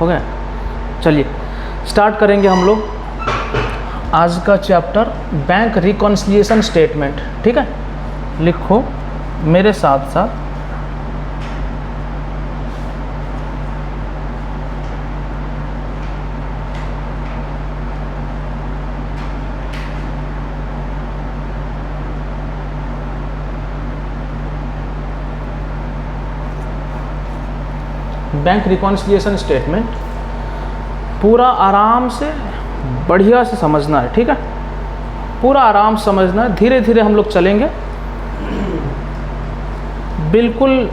हो गया। चलिए स्टार्ट करेंगे हम लोग आज का चैप्टर बैंक रिकॉन्सिलिएशन स्टेटमेंट। ठीक है, लिखो मेरे साथ साथ। बैंक रिकॉन्सिलिएशन स्टेटमेंट पूरा आराम से बढ़िया से समझना है। ठीक है, पूरा आराम से समझना है, धीरे धीरे हम लोग चलेंगे, बिल्कुल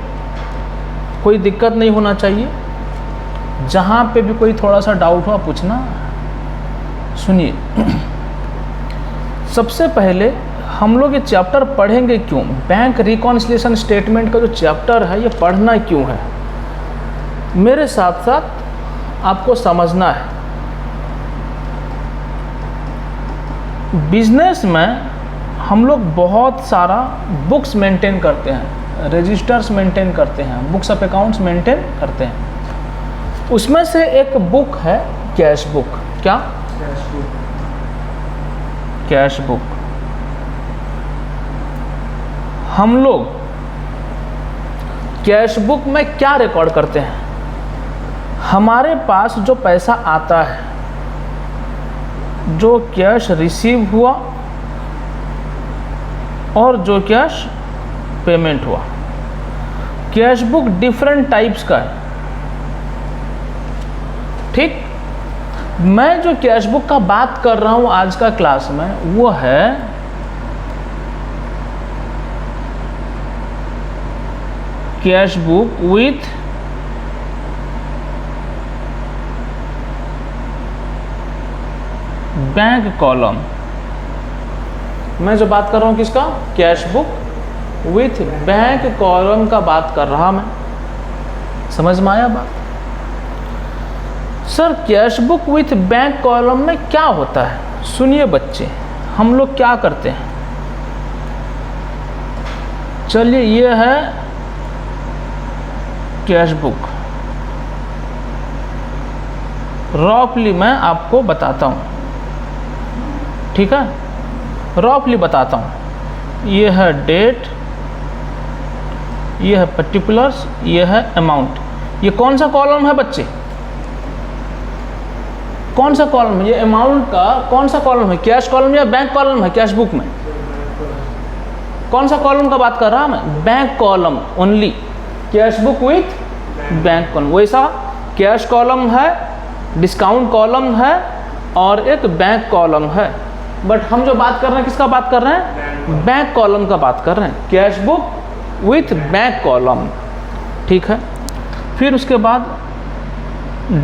कोई दिक्कत नहीं होना चाहिए। जहाँ पे भी कोई थोड़ा सा डाउट हुआ पूछना। सुनिए, सबसे पहले हम लोग ये चैप्टर पढ़ेंगे क्यों? बैंक रिकॉन्सिलिएशन स्टेटमेंट का जो चैप्टर है ये पढ़ना क्यों है, मेरे साथ साथ आपको समझना है। बिजनेस में हम लोग बहुत सारा बुक्स मेंटेन करते हैं, रजिस्टर्स मेंटेन करते हैं, बुक्स ऑफ अकाउंट्स मेंटेन करते हैं। उसमें से एक बुक है कैश बुक। क्या? Cash book. हम लोग कैश बुक में क्या रिकॉर्ड करते हैं? हमारे पास जो पैसा आता है, जो कैश रिसीव हुआ और जो कैश पेमेंट हुआ। कैश बुक डिफरेंट टाइप्स का है। ठीक, मैं जो कैश बुक का बात कर रहा हूं आज का क्लास में वो है cash book with bank column. मैं जो बात कर रहा हूँ किसका? Cash book with bank column का बात कर रहा मैं। समझ में आया बात? Sir cash book with bank column में क्या होता है? सुनिए बच्चे, हम लोग क्या करते हैं। चलिए, ये है कैश बुक। रफली मैं आपको बताता हूँ। ठीक है, रफली बताता हूँ। ये है डेट, ये है पर्टिकुलर्स, ये है अमाउंट। ये कौन सा कॉलम है बच्चे? कौन सा कॉलम है? ये अमाउंट का कौन सा कॉलम है? कैश कॉलम या बैंक कॉलम है? कैश बुक में कौन सा कॉलम का बात कर रहा मैं? Bank column only. Cash book with bank column. वैसा कैश कॉलम है, डिस्काउंट कॉलम है और एक बैंक कॉलम है। बट हम जो बात कर रहे हैं किसका बात कर रहे हैं? बैंक कॉलम का बात कर रहे हैं। Cash book with bank column. ठीक है, फिर उसके बाद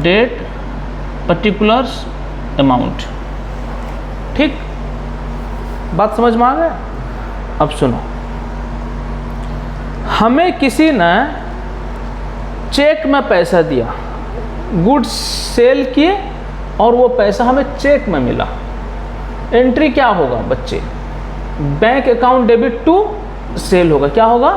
डेट, पर्टिकुलर्स, अमाउंट। ठीक, बात समझ में आ गया? अब सुनो, हमें किसी ने चेक में पैसा दिया, गुड्स सेल किए और वो पैसा हमें चेक में मिला। एंट्री क्या होगा बच्चे? Bank account debit to sale होगा। क्या होगा?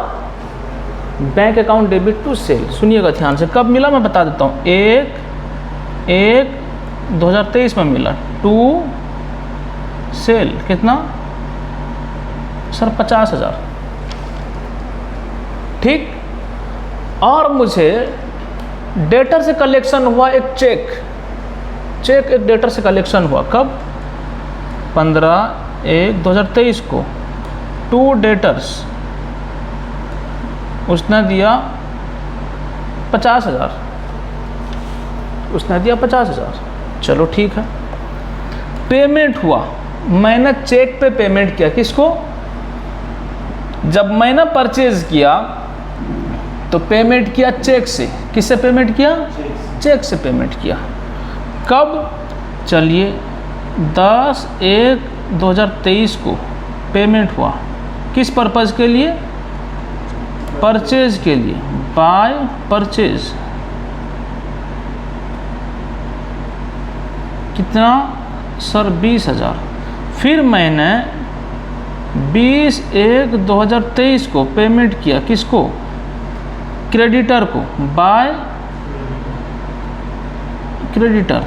Bank account debit to sale. सुनिएगा ध्यान से, कब मिला मैं बता देता हूँ। 1/1/2023 में मिला। टू सेल कितना? सर 50,000। ठीक, और मुझे डेटर से कलेक्शन हुआ एक चेक एक डेटर से कलेक्शन हुआ। कब? 15/1/2023 को। टू डेटर्स, उसने दिया 50,000। उसने दिया 50,000। चलो ठीक है, पेमेंट हुआ। मैंने चेक पे पेमेंट किया। किसको? जब मैंने परचेज किया तो पेमेंट किया चेक से। किससे पेमेंट किया? चेक से पेमेंट किया। कब? चलिए 10/1/2023 को पेमेंट हुआ। किस पर्पज़ के लिए? परचेज के लिए। By purchase. कितना? सर 20,000। फिर मैंने 20/1/2023 को पेमेंट किया। किसको? क्रेडिटर को। बाय क्रेडिटर,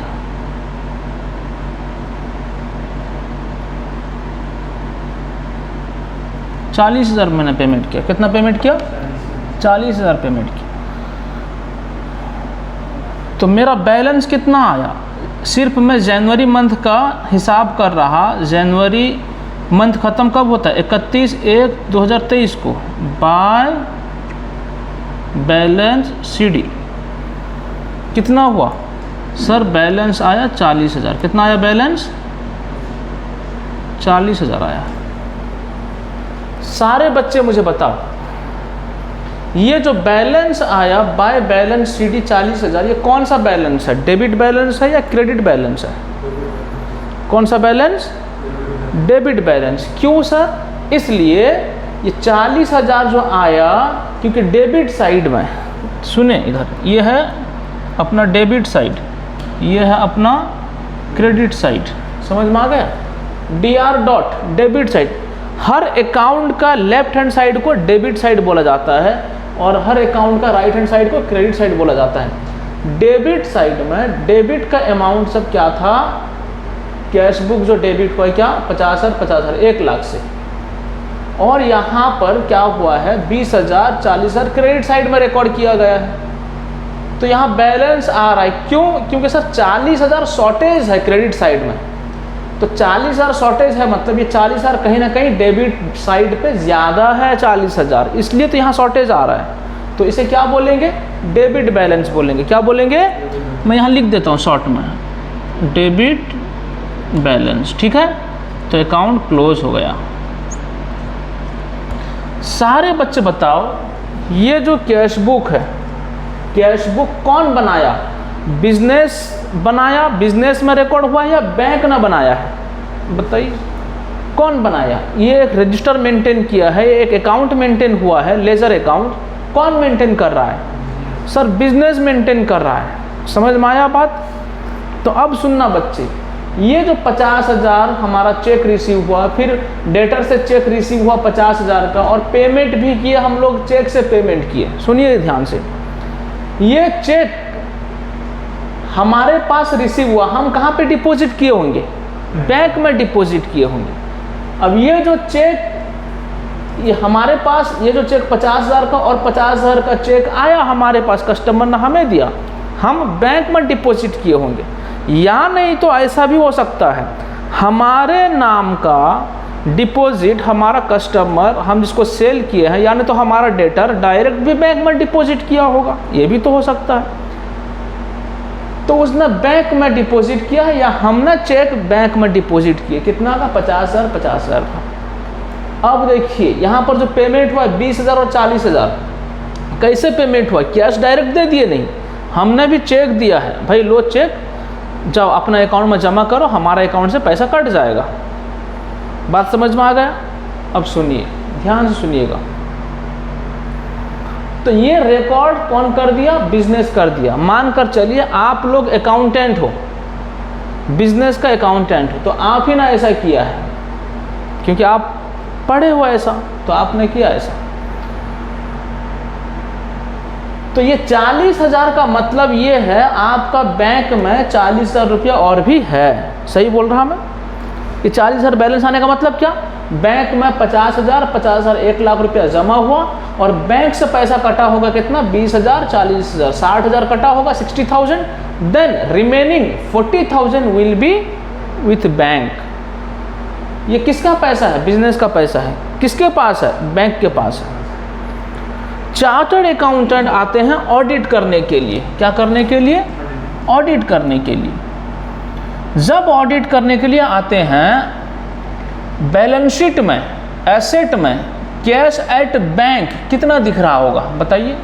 $40,000 मैंने पेमेंट किया। कितना पेमेंट किया? 40,000 पेमेंट किया। तो मेरा बैलेंस कितना आया? सिर्फ मैं जनवरी मंथ का हिसाब कर रहा। जनवरी मंथ ख़त्म कब होता है? 31/1/2023 को बाय बैलेंस CD। कितना हुआ सर? बैलेंस आया 40,000। कितना आया बैलेंस? 40,000 आया। सारे बच्चे मुझे बताओ, ये जो बैलेंस आया बाय बैलेंस CD 40,000, ये कौन सा बैलेंस है? डेबिट बैलेंस है या क्रेडिट बैलेंस है? कौन सा बैलेंस? Debit balance. क्यों सर? इसलिए ये 40,000 जो आया, क्योंकि डेबिट साइड में, सुने इधर, ये है अपना डेबिट साइड, ये है अपना क्रेडिट साइड। समझ में आ गया? DR. Debit side. हर अकाउंट का लेफ्ट हैंड साइड को डेबिट साइड बोला जाता है और हर अकाउंट का राइट हैंड साइड को क्रेडिट साइड बोला जाता है। डेबिट साइड में डेबिट का अमाउंट सब क्या था? कैश बुक जो डेबिट हुआ क्या? 50,000 1 लाख से। और यहाँ पर क्या हुआ है? 20,000 40,000 क्रेडिट साइड में रिकॉर्ड किया गया है। तो यहाँ बैलेंस आ रहा है। क्यों? क्योंकि सर 40,000 शॉर्टेज है क्रेडिट साइड में। तो 40,000 शॉर्टेज है, मतलब ये 40,000 कहीं ना कहीं डेबिट साइड पे ज़्यादा है 40,000, इसलिए तो यहाँ शॉर्टेज आ रहा है। तो इसे क्या बोलेंगे? डेबिट बैलेंस बोलेंगे। क्या बोलेंगे? मैं यहाँ लिख देता हूँ शॉर्ट में, डेबिट बैलेंस। ठीक है, तो अकाउंट क्लोज हो गया। सारे बच्चे बताओ, ये जो कैश बुक है, कैश बुक कौन बनाया? बिजनेस बनाया? बिजनेस में रिकॉर्ड हुआ या बैंक ने बनाया है? बताइए कौन बनाया? ये एक रजिस्टर मेंटेन किया है, एक अकाउंट मेंटेन हुआ है, लेजर अकाउंट। कौन मेंटेन कर रहा है? सर बिजनेस मेंटेन कर रहा है। समझ में आया बात? तो अब सुनना बच्चे, ये जो 50,000 हमारा चेक रिसीव हुआ, फिर डेटर से चेक रिसीव हुआ 50,000 का, और पेमेंट भी किए हम लोग, चेक से पेमेंट किए। सुनिए ध्यान से, ये चेक हमारे पास रिसीव हुआ, हम कहाँ पे डिपॉजिट किए होंगे? बैंक में डिपॉजिट किए होंगे। अब ये जो चेक, ये हमारे पास, ये जो चेक 50,000 का और 50,000 का चेक आया हमारे पास, कस्टमर ने हमें दिया, हम बैंक में डिपॉजिट किए होंगे। या नहीं तो ऐसा भी हो सकता है, हमारे नाम का डिपॉजिट हमारा कस्टमर, हम जिसको सेल किए हैं, यानी तो हमारा डेटर डायरेक्ट भी बैंक में डिपॉजिट किया होगा, ये भी तो हो सकता है। तो उसने बैंक में डिपॉजिट किया है या हमने चेक बैंक में डिपॉजिट किए। कितना का? 50,000 50,000 का। अब देखिए यहाँ पर जो पेमेंट हुआ 20,000 और 40,000, कैसे पेमेंट हुआ? कैश डायरेक्ट दे दिए नहीं, हमने भी चेक दिया है। भाई लो चेक, जब अपना अकाउंट में जमा करो, हमारा अकाउंट से पैसा कट जाएगा। बात समझ में आ गया? अब सुनिए, ध्यान से सुनिएगा। तो ये रिकॉर्ड कौन कर दिया? बिजनेस कर दिया। मानकर चलिए आप लोग अकाउंटेंट हो, बिजनेस का अकाउंटेंट हो, तो आप ही ना ऐसा किया है, क्योंकि आप पढ़े हो ऐसा, तो आपने किया ऐसा। तो ये 40,000 का मतलब ये है आपका बैंक में 40,000 रुपया और भी है। सही बोल रहा मैं? ये 40,000 बैलेंस आने का मतलब क्या? बैंक में 50,000 50,000 1 लाख रुपया जमा हुआ और बैंक से पैसा कटा होगा कितना? 20,000 40,000 60,000 कटा होगा 60,000। Then remaining 40,000 will be with bank. ये किसका पैसा है? बिजनेस का पैसा है। किसके पास है? बैंक के पास है। चार्टर्ड अकाउंटेंट आते हैं ऑडिट करने के लिए। क्या करने के लिए? ऑडिट करने के लिए। जब ऑडिट करने के लिए आते हैं, बैलेंस शीट में, एसेट में कैश एट बैंक कितना दिख रहा होगा? बताइए,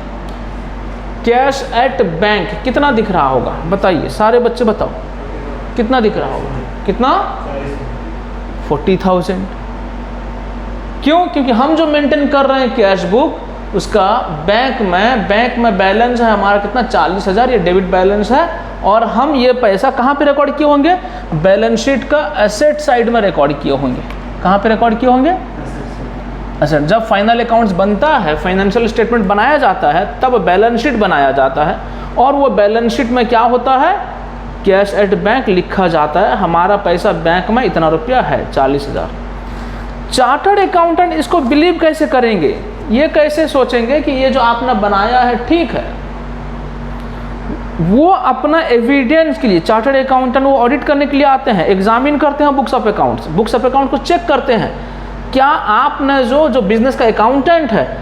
कैश एट बैंक कितना दिख रहा होगा? बताइए, सारे बच्चे बताओ, कितना दिख रहा होगा? कितना? 40,000। क्यों? क्योंकि हम जो मेंटेन कर रहे हैं कैश बुक, उसका बैंक में बैलेंस है हमारा कितना? 40,000, ये डेबिट बैलेंस है। और हम ये पैसा कहाँ पे रिकॉर्ड किए होंगे? बैलेंस शीट का एसेट साइड में रिकॉर्ड किए होंगे। कहाँ पे रिकॉर्ड किए होंगे? अच्छा, जब फाइनल अकाउंट्स बनता है, फाइनेंशियल स्टेटमेंट बनाया जाता है, तब बैलेंस शीट बनाया जाता है। और वो बैलेंस शीट में क्या होता है? कैश एट बैंक लिखा जाता है, हमारा पैसा बैंक में इतना रुपया है 40,000। चार्टर्ड अकाउंटेंट इसको बिलीव कैसे करेंगे, ये कैसे सोचेंगे कि ये जो आपने बनाया है ठीक है। वो अपना एविडेंस के लिए, चार्टर्ड अकाउंटेंट वो ऑडिट करने के लिए आते हैं, एग्जामिन करते हैं books of accounts, books of account को चेक करते हैं, क्या आपने जो बिजनेस का अकाउंटेंट है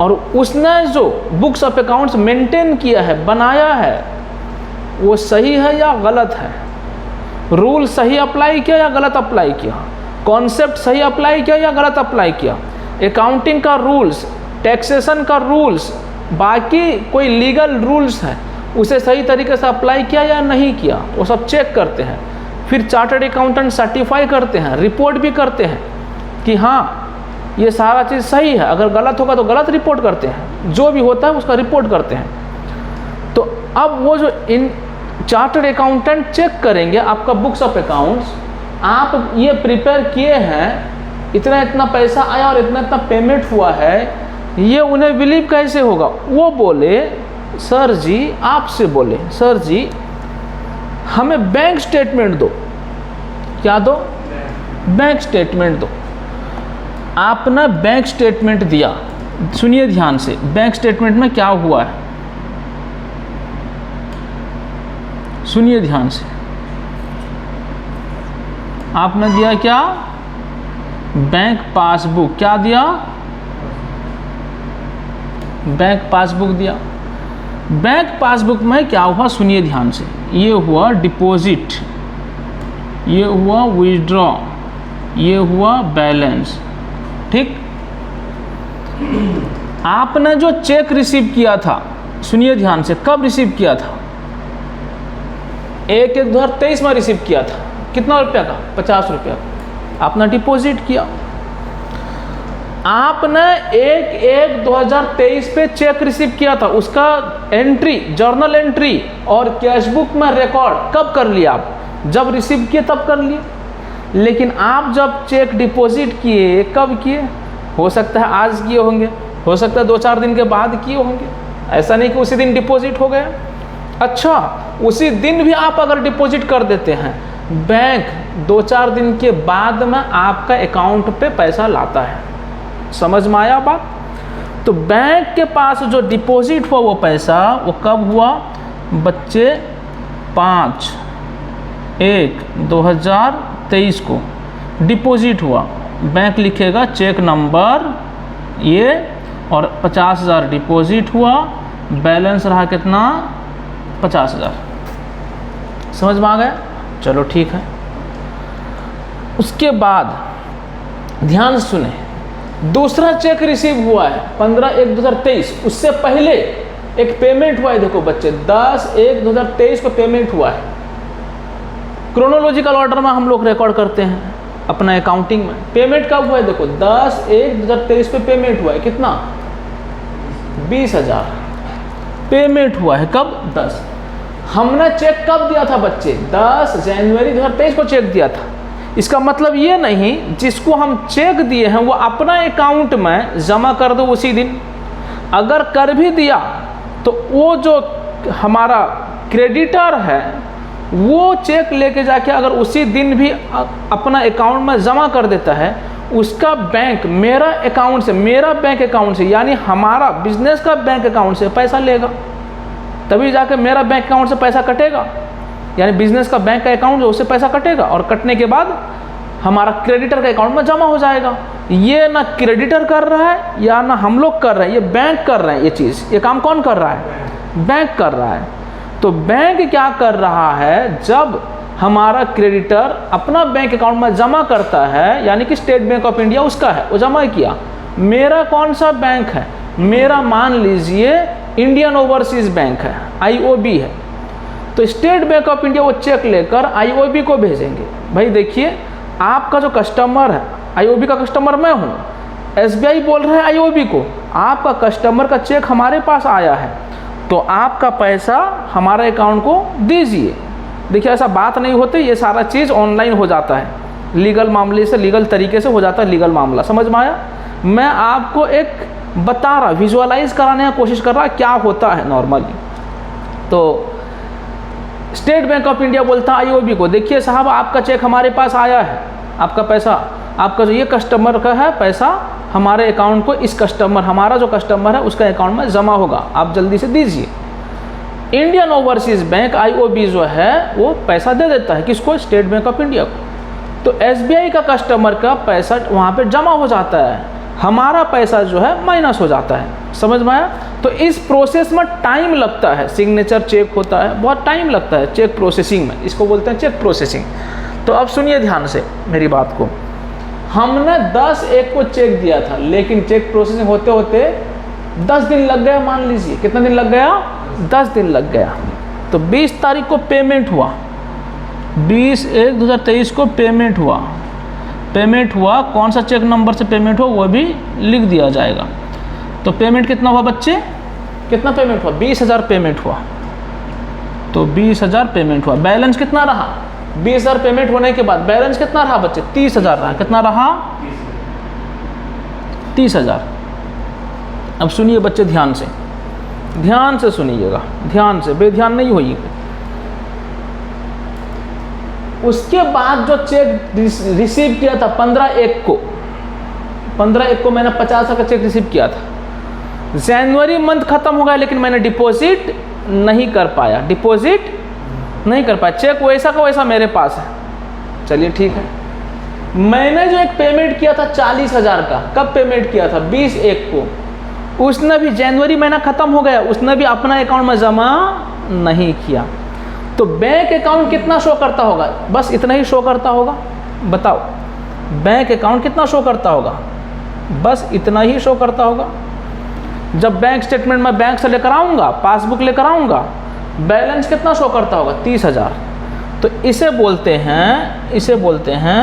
और उसने जो बुक्स ऑफ अकाउंट्स मेंटेन किया है, बनाया है, वो सही है या गलत है, रूल सही अप्लाई किया या गलत अप्लाई किया, कॉन्सेप्ट सही अप्लाई किया या गलत अप्लाई किया, अकाउंटिंग का रूल्स, टैक्सेशन का रूल्स, बाकी कोई लीगल रूल्स है उसे सही तरीके से अप्लाई किया या नहीं किया, वो सब चेक करते हैं। फिर चार्टर्ड अकाउंटेंट सर्टिफाई करते हैं, रिपोर्ट भी करते हैं कि हाँ ये सारा चीज़ सही है, अगर गलत होगा तो गलत रिपोर्ट करते हैं, जो भी होता है उसका रिपोर्ट करते हैं। तो अब वो जो इन चार्टर्ड अकाउंटेंट चेक करेंगे आपका बुक्स ऑफ अकाउंट्स, आप ये प्रिपेयर किए हैं, इतना इतना पैसा आया और इतना इतना पेमेंट हुआ है, ये उन्हें बिलीव कैसे होगा। वो बोले सर जी, आपसे बोले सर जी हमें बैंक स्टेटमेंट दो। क्या दो? बैंक स्टेटमेंट दो। आपने बैंक स्टेटमेंट दिया, सुनिए ध्यान से, बैंक स्टेटमेंट में क्या हुआ है सुनिए ध्यान से। आपने दिया क्या? Bank passbook. क्या दिया? बैंक पासबुक दिया। बैंक पासबुक में क्या हुआ सुनिए ध्यान से, ये हुआ डिपॉजिट, ये हुआ विड्रॉ, ये हुआ बैलेंस, ठीक। आपने जो चेक रिसीव किया था, सुनिए ध्यान से, कब रिसीव किया था? 1/1/2023 में रिसीव किया था। कितना रुपया का? 50 रुपया का आपने डिपॉजिट किया। आपने 1/1/2023 पे चेक रिसीव किया था, उसका एंट्री, जर्नल एंट्री और कैशबुक में रिकॉर्ड कब कर लिया? आप जब रिसीव किए तब कर लिए। लेकिन आप जब चेक डिपॉजिट किए, कब किए? हो सकता है आज किए होंगे, हो सकता है 2-4 दिन के बाद किए होंगे, ऐसा नहीं कि उसी दिन डिपॉजिट हो गया। अच्छा, उसी दिन भी आप अगर डिपॉजिट कर देते हैं, बैंक 2-4 दिन के बाद में आपका अकाउंट पे पैसा लाता है। समझ में आया बात? तो बैंक के पास जो डिपॉजिट हुआ वो पैसा, वो कब हुआ बच्चे? 5/1/2023 को डिपॉजिट हुआ। बैंक लिखेगा चेक नंबर ये, और 50,000 डिपॉजिट हुआ, बैलेंस रहा कितना? 50,000। समझ में आ गया? चलो ठीक है। उसके बाद ध्यान से सुने, दूसरा चेक रिसीव हुआ है 15/1/2023, उससे पहले एक पेमेंट हुआ है। देखो बच्चे, 10/1/2023 को पेमेंट हुआ है। क्रोनोलॉजिकल ऑर्डर में हम लोग रिकॉर्ड करते हैं अपना अकाउंटिंग में। पेमेंट कब हुआ है? देखो 10/1/2023 पे पेमेंट हुआ है। कितना? 20,000 पेमेंट हुआ है। कब? 10। हमने चेक कब दिया था बच्चे? 10 जनवरी 2023 को चेक दिया था। इसका मतलब ये नहीं जिसको हम चेक दिए हैं वो अपना अकाउंट में जमा कर दो उसी दिन। अगर कर भी दिया तो वो जो हमारा क्रेडिटर है वो चेक लेके जाके अगर उसी दिन भी अपना अकाउंट में जमा कर देता है, उसका बैंक मेरा अकाउंट से, मेरा बैंक अकाउंट से, यानी हमारा बिजनेस का बैंक अकाउंट से पैसा लेगा, तभी जाके मेरा बैंक अकाउंट से पैसा कटेगा। यानी बिजनेस का बैंक का अकाउंट जो, उससे पैसा कटेगा और कटने के बाद हमारा क्रेडिटर के अकाउंट में जमा हो जाएगा। ये ना क्रेडिटर कर रहा है या ना हम लोग कर रहे हैं, ये बैंक कर रहे हैं। ये चीज़, ये काम कौन कर रहा है? बैंक कर रहा है। तो बैंक क्या कर रहा है, जब हमारा क्रेडिटर अपना बैंक अकाउंट में जमा करता है, यानी कि स्टेट बैंक ऑफ इंडिया उसका है, वो जमा किया। मेरा कौन सा बैंक है? मेरा मान लीजिए इंडियन ओवरसीज बैंक है, IOB है। तो स्टेट बैंक ऑफ इंडिया वो चेक लेकर IOB को भेजेंगे। भाई देखिए, आपका जो कस्टमर है, IOB का कस्टमर मैं हूँ, SBI बोल रहा है IOB को, आपका कस्टमर का चेक हमारे पास आया है, तो आपका पैसा हमारे अकाउंट को दीजिए। देखिए ऐसा बात नहीं होती, ये सारा चीज़ ऑनलाइन हो जाता है, लीगल मामले से, लीगल तरीके से हो जाता है लीगल मामला। समझ में आया? मैं आपको एक बता रहा, विजुअलाइज कराने की कोशिश कर रहा क्या होता है नॉर्मली। तो स्टेट बैंक ऑफ इंडिया बोलता है आईओबी को, देखिए साहब आपका चेक हमारे पास आया है, आपका पैसा, आपका जो ये कस्टमर का है पैसा हमारे अकाउंट को इस कस्टमर, हमारा जो कस्टमर है उसका अकाउंट में जमा होगा, आप जल्दी से दीजिए। इंडियन ओवरसीज़ बैंक आईओबी जो है वो पैसा दे देता है किसको, स्टेट बैंक ऑफ इंडिया को। तो एसबीआई का कस्टमर का पैसा वहाँ पे जमा हो जाता है, हमारा पैसा जो है माइनस हो जाता है, समझ में आया। तो इस प्रोसेस में टाइम लगता है, सिग्नेचर चेक होता है, बहुत टाइम लगता है चेक प्रोसेसिंग में, इसको बोलते हैं चेक प्रोसेसिंग। तो अब सुनिए ध्यान से मेरी बात को, हमने 10/1 को चेक दिया था, लेकिन चेक प्रोसेसिंग होते होते 10 दिन लग गया, मान लीजिए कितना दिन लग गया, 10 दिन लग गया। तो 20 तारीख को पेमेंट हुआ, 20/1/2023 को पेमेंट हुआ, कौन सा चेक नंबर से पेमेंट हो वो भी लिख दिया जाएगा। तो पेमेंट कितना हुआ बच्चे, कितना पेमेंट हुआ, 20,000 पेमेंट हुआ। तो 20,000 पेमेंट हुआ, बैलेंस कितना रहा, 20,000 पेमेंट होने के बाद बैलेंस कितना रहा बच्चे, 30,000 रहा, कितना रहा, 30,000। अब सुनिए बच्चे ध्यान से सुनिएगा, ध्यान से, बेध्यान नहीं होइएगा। उसके बाद जो चेक रिसीव किया था 15/1 को मैंने 50,000 का चेक रिसीव किया था, जनवरी मंथ खत्म हो गया लेकिन मैंने डिपॉजिट नहीं कर पाया, चेक वैसा का वैसा मेरे पास है, चलिए ठीक है। मैंने जो एक पेमेंट किया था 40,000 का, कब पेमेंट किया था, 20/1 को, उसने भी जनवरी महीना खत्म हो गया, उसने भी अपना अकाउंट में जमा नहीं किया। तो बैंक अकाउंट कितना शो करता होगा, बस इतना ही शो करता होगा, बताओ बैंक अकाउंट कितना शो करता होगा, बस इतना ही शो करता होगा। जब बैंक स्टेटमेंट में बैंक से लेकर आऊँगा, पासबुक लेकर आऊँगा, बैलेंस कितना शो करता होगा, 30,000। तो इसे बोलते हैं,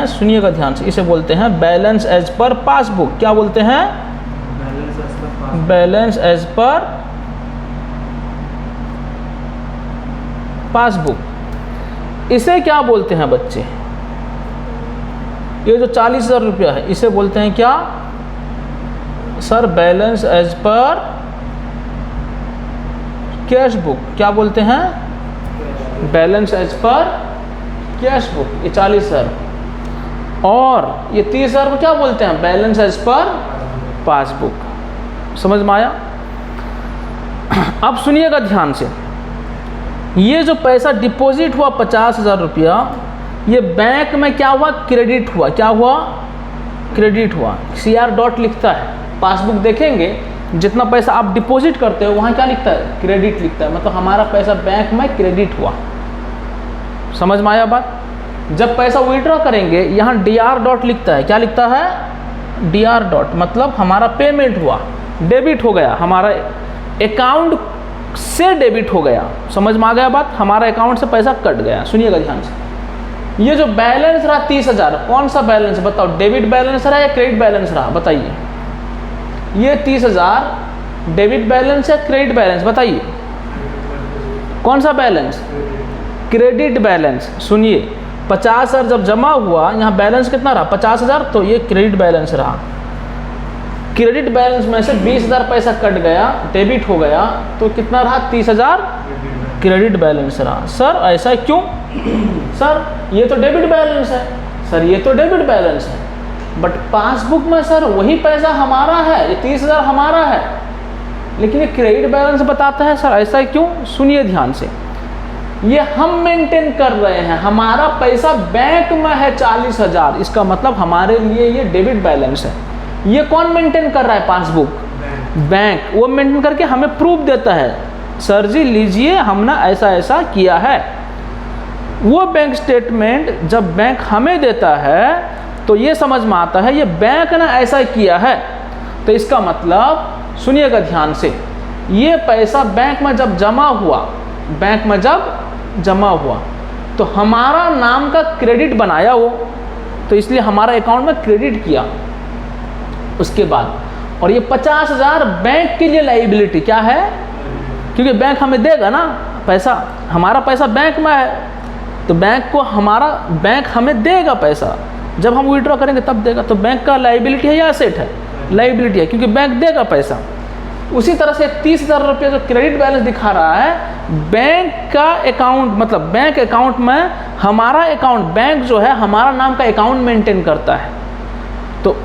सुनिएगा ध्यान से, इसे बोलते हैं बैलेंस एज पर पासबुक। क्या बोलते हैं, बैलेंस एज पर पासबुक। इसे क्या बोलते हैं बच्चे, ये जो 40,000 रुपया है इसे बोलते हैं क्या sir, balance as per cash book. क्या बोलते हैं, balance as per cash book, ये 40,000। और ये 30,000 को क्या बोलते हैं, बैलेंस एज पर पासबुक। समझ में आया। अब सुनिएगा ध्यान से, ये जो पैसा डिपॉजिट हुआ 50,000 रुपया, ये बैंक में क्या हुआ, क्रेडिट हुआ। क्या हुआ, क्रेडिट हुआ। CR डॉट लिखता है, पासबुक देखेंगे जितना पैसा आप डिपॉजिट करते हो वहाँ क्या लिखता है, क्रेडिट लिखता है, मतलब हमारा पैसा बैंक में क्रेडिट हुआ। समझ में आया बात। जब पैसा विड्रॉ करेंगे यहाँ DR डॉट लिखता है। क्या लिखता है, DR डॉट, मतलब हमारा पेमेंट हुआ, डेबिट हो गया, हमारा अकाउंट से डेबिट हो गया। समझ में आ गया बात, हमारा अकाउंट से पैसा कट गया। सुनिएगा ध्यान से, ये जो बैलेंस रहा 30,000, कौन सा बैलेंस बताओ, डेबिट बैलेंस रहा या क्रेडिट बैलेंस रहा, बताइए। ये 30,000 डेबिट बैलेंस या क्रेडिट बैलेंस, बताइए कौन सा बैलेंस, क्रेडिट बैलेंस। सुनिए 50,000 जब जमा हुआ, यहाँ बैलेंस कितना रहा 50,000, तो ये क्रेडिट बैलेंस रहा। क्रेडिट बैलेंस में से 20,000 पैसा कट गया, डेबिट हो गया, तो कितना रहा 30,000 क्रेडिट बैलेंस रहा। सर ऐसा क्यों, सर ये तो डेबिट बैलेंस है, सर ये तो डेबिट बैलेंस है, बट पासबुक में सर वही पैसा हमारा है, ये 30,000 हमारा है, लेकिन ये क्रेडिट बैलेंस बताता है। सर ऐसा क्यों, सुनिए ध्यान से, ये हम मेंटेन कर रहे हैं, हमारा पैसा बैंक में है 40,000, इसका मतलब हमारे लिए ये डेबिट बैलेंस है। ये कौन मेंटेन कर रहा है, पासबुक, बैंक। वो मेंटेन करके हमें प्रूफ देता है, सर जी लीजिए हमने ऐसा ऐसा किया है। वो बैंक स्टेटमेंट जब बैंक हमें देता है तो ये समझ में आता है ये बैंक ने ऐसा किया है। तो इसका मतलब सुनिएगा ध्यान से, ये पैसा बैंक में जब जमा हुआ, बैंक में जब जमा हुआ तो हमारा नाम का क्रेडिट बनाया वो, तो इसलिए हमारा अकाउंट में क्रेडिट किया उसके बाद। और ये 50,000 बैंक के लिए लायबिलिटी क्या है, क्योंकि बैंक हमें देगा ना पैसा, हमारा पैसा बैंक में है, तो बैंक को हमारा, बैंक हमें देगा पैसा, जब हम विड्रॉ करेंगे तब देगा। तो बैंक का लायबिलिटी है या एसेट है, लायबिलिटी है, क्योंकि बैंक देगा पैसा। उसी तरह से 30,000 रुपये जो क्रेडिट बैलेंस दिखा रहा है, बैंक का अकाउंट, मतलब बैंक अकाउंट में हमारा अकाउंट, बैंक जो है हमारा नाम का अकाउंट मेंटेन करता है। तो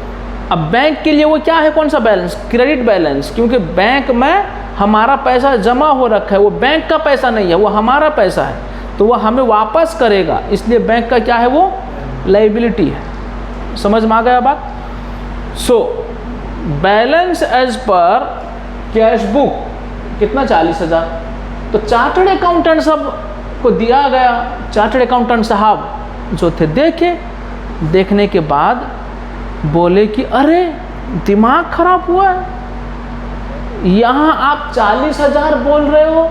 अब बैंक के लिए वो क्या है, कौन सा बैलेंस, क्रेडिट बैलेंस, क्योंकि बैंक में हमारा पैसा जमा हो रखा है, वो बैंक का पैसा नहीं है, वो हमारा पैसा है, तो वो हमें वापस करेगा, इसलिए बैंक का क्या है, वो लायबिलिटी है। समझ में आ गया बात। So balance as per cash book कितना, 40,000। तो चार्टर्ड अकाउंटेंट सब को दिया गया, चार्टर्ड अकाउंटेंट साहब जो थे देखे, देखने के बाद बोले कि अरे दिमाग खराब हुआ है, यहाँ आप 40,000 बोल रहे हो,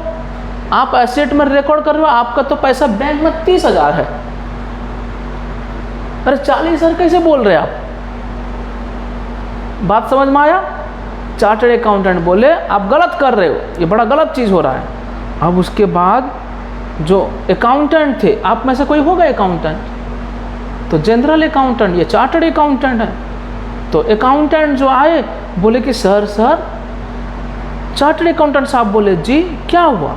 आप एसेट में रिकॉर्ड कर रहे हो, आपका तो पैसा बैंक में 30,000 है, अरे 40,000 कैसे बोल रहे हैं आप। बात समझ में आया। चार्टर्ड अकाउंटेंट बोले आप गलत कर रहे हो, ये बड़ा गलत चीज़ हो रहा है। अब उसके बाद जो अकाउंटेंट थे, आप में से कोई होगा अकाउंटेंट, तो जनरल अकाउंटेंट, ये चार्टर्ड अकाउंटेंट है, तो अकाउंटेंट जो आए बोले कि सर चार्टर्ड अकाउंटेंट साहब बोले जी क्या हुआ,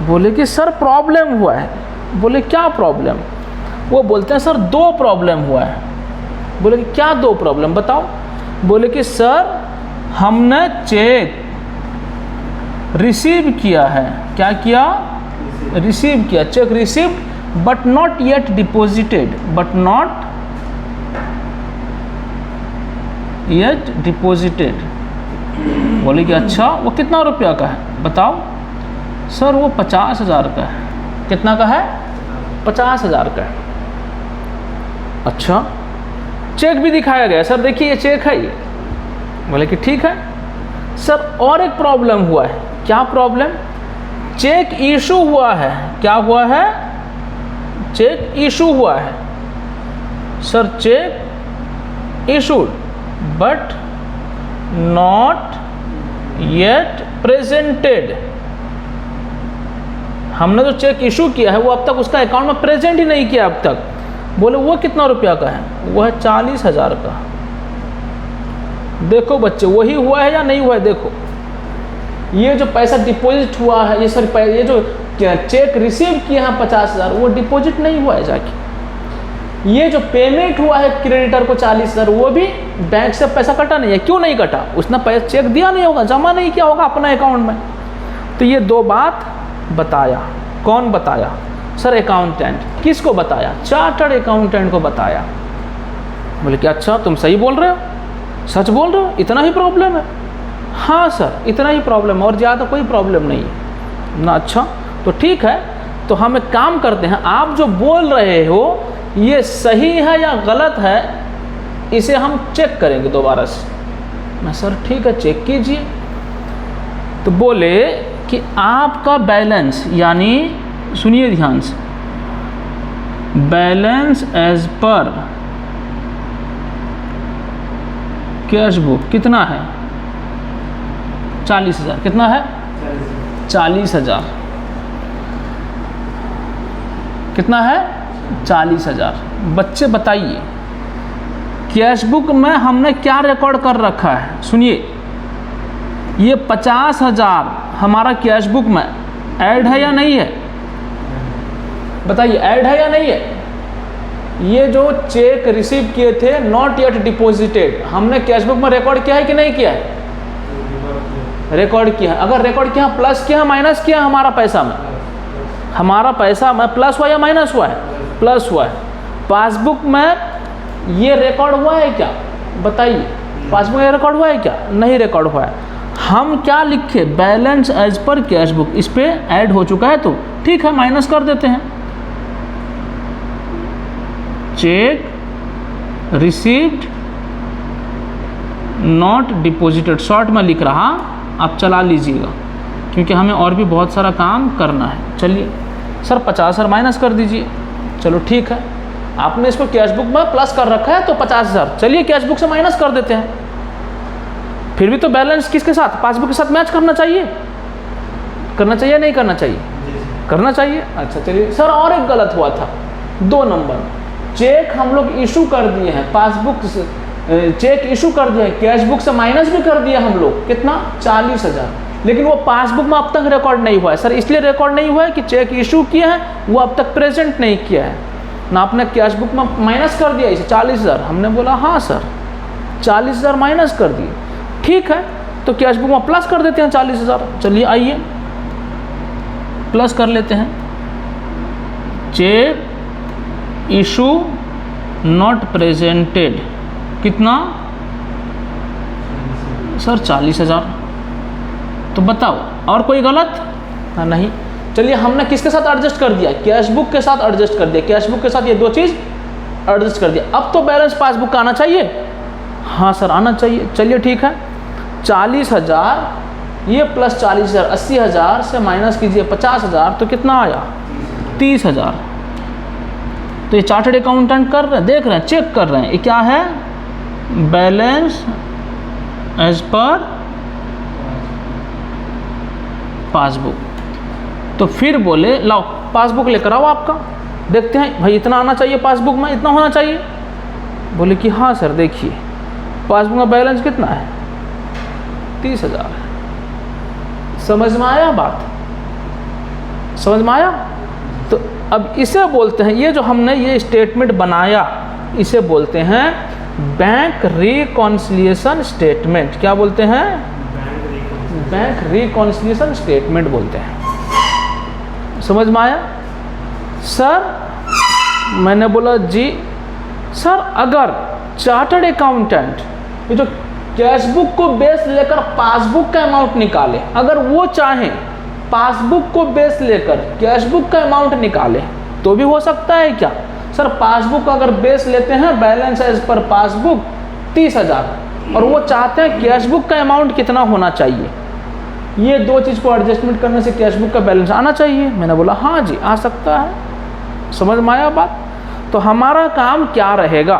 बोले कि सर प्रॉब्लम हुआ है। बोले क्या प्रॉब्लम, वो बोलते हैं सर 2 प्रॉब्लम हुआ है। बोले कि क्या 2 प्रॉब्लम बताओ। बोले कि सर हमने चेक रिसीव किया है, क्या किया, रिसीव किया, check received but not yet deposited, but not yet deposited. बोले कि अच्छा वो कितना रुपया का है बताओ। सर वो 50,000 का है। कितना का है, 50,000 का है। अच्छा चेक भी दिखाया गया, सर देखिए ये चेक है ये। बोले कि ठीक है। सर और एक प्रॉब्लम हुआ है, क्या प्रॉब्लम, चेक इशू हुआ है, क्या हुआ है, चेक इशू हुआ है। Sir check issued but not yet presented. हमने जो चेक इशू किया है वो अब तक उसका अकाउंट में प्रेजेंट ही नहीं किया अब तक। बोले वो कितना रुपया का है, वो है 40,000 का। देखो बच्चे वही हुआ है या नहीं हुआ है, देखो ये जो पैसा डिपॉजिट हुआ है, ये जो चेक रिसीव किया है 50,000, वो डिपॉजिट नहीं हुआ है जाके। ये जो पेमेंट हुआ है क्रेडिटर को 40,000, वो भी बैंक से पैसा कटा नहीं है। क्यों नहीं कटा, उसने पैसा चेक दिया नहीं होगा, जमा नहीं किया होगा अपना अकाउंट में। तो ये 2 बात बताया। कौन बताया, सर अकाउंटेंट। किसको बताया, चार्टर्ड अकाउंटेंट को बताया। बोले कि अच्छा तुम सही बोल रहे हो, सच बोल रहे हो, इतना ही प्रॉब्लम है। हाँ सर इतना ही प्रॉब्लम है और ज़्यादा कोई प्रॉब्लम नहीं है ना। अच्छा तो ठीक है, तो हम एक काम करते हैं, आप जो बोल रहे हो ये सही है या गलत है, इसे हम चेक करेंगे दोबारा से। मैं सर ठीक है चेक कीजिए। तो बोले कि आपका बैलेंस, यानी सुनिए ध्यान से, balance as per cash book कितना है, 40,000। कितना है, 40,000। कितना है, 40,000। बच्चे बताइए कैश बुक में हमने क्या रिकॉर्ड कर रखा है। सुनिए ये 50,000 हमारा कैश बुक में ऐड है या नहीं है, बताइए ऐड है या नहीं है। ये जो चेक रिसीव किए थे नॉट येट डिपॉजिटेड, हमने कैश बुक में रिकॉर्ड किया है कि नहीं किया है, रिकॉर्ड किया है। अगर रिकॉर्ड किया, प्लस किया, माइनस किया, हमारा पैसा में, हमारा पैसा में प्लस हुआ या माइनस हुआ है, प्लस हुआ है। पासबुक में ये रिकॉर्ड हुआ है क्या, बताइए, पासबुक में रिकॉर्ड हुआ है क्या, नहीं रिकॉर्ड हुआ है। हम क्या लिखे, balance as per cash book, इस पे ऐड हो चुका है तो ठीक है माइनस कर देते हैं। Check received not deposited, short में लिख रहा, आप चला लीजिएगा क्योंकि हमें और भी बहुत सारा काम करना है। चलिए सर 50,000 माइनस कर दीजिए, चलो ठीक है। आपने इसको कैश बुक में प्लस कर रखा है तो 50,000, चलिए कैश बुक से माइनस कर देते हैं। फिर भी तो बैलेंस किसके साथ, पासबुक के साथ मैच करना चाहिए, करना चाहिए नहीं करना चाहिए, करना चाहिए। अच्छा चलिए सर और एक गलत हुआ था 2 नंबर, चेक हम लोग इशू कर दिए हैं, पासबुक चेक इशू कर दिया, कैश बुक से माइनस भी कर दिया हम लोग, कितना 40,000, लेकिन वो पासबुक में अब तक रिकॉर्ड नहीं हुआ है। सर इसलिए रिकॉर्ड नहीं हुआ है कि चेक इशू किया है वो अब तक प्रेजेंट नहीं किया है ना, आपने कैश बुक में माइनस कर दिया इसे 40,000। हमने बोला हाँ सर 40,000 माइनस कर दिए, ठीक है, तो कैश बुक में प्लस कर देते हैं 40,000। चलिए आइए प्लस कर लेते हैं, चेक इशू नॉट प्रेजेंटेड, कितना सर 40,000। तो बताओ और कोई गलत? हाँ नहीं। चलिए हमने किसके साथ एडजस्ट कर दिया, कैश बुक के साथ एडजस्ट कर दिया, कैश बुक के साथ ये दो चीज़ एडजस्ट कर दिया। अब तो बैलेंस पासबुक का आना चाहिए, हाँ सर आना चाहिए। चलिए ठीक है, 40,000 ये प्लस 40,000, 80,000 से माइनस कीजिए 50,000, तो कितना आया 30,000। तो ये चार्टर्ड अकाउंटेंट कर रहे हैं, देख रहे हैं, चेक कर रहे हैं, ये क्या है, बैलेंस एज पर पासबुक। तो फिर बोले लाओ पासबुक लेकर आओ आपका, देखते हैं भाई इतना आना चाहिए पासबुक में, इतना होना चाहिए। बोले कि हाँ सर देखिए पासबुक में बैलेंस कितना है 30,000 है। समझ में आया बात, समझ में आया? तो अब इसे बोलते हैं, ये जो हमने ये स्टेटमेंट बनाया इसे बोलते हैं बैंक रिकॉन्सिलिएशन स्टेटमेंट। क्या बोलते हैं? बैंक रिकॉन्सिलिएशन स्टेटमेंट बोलते हैं। समझ में आया? सर मैंने बोला जी सर, अगर चार्टर्ड अकाउंटेंट ये जो कैश बुक को बेस लेकर पासबुक का अमाउंट निकाले, अगर वो चाहें पासबुक को बेस लेकर कैश बुक का अमाउंट निकाले तो भी हो सकता है क्या? सर पासबुक का अगर बेस लेते हैं बैलेंस एज पर पासबुक 30,000 और वो चाहते हैं कैश बुक का अमाउंट कितना होना चाहिए, ये दो चीज़ को एडजस्टमेंट करने से कैश बुक का बैलेंस आना चाहिए। मैंने बोला हाँ जी आ सकता है। समझ में आया बात? तो हमारा काम क्या रहेगा,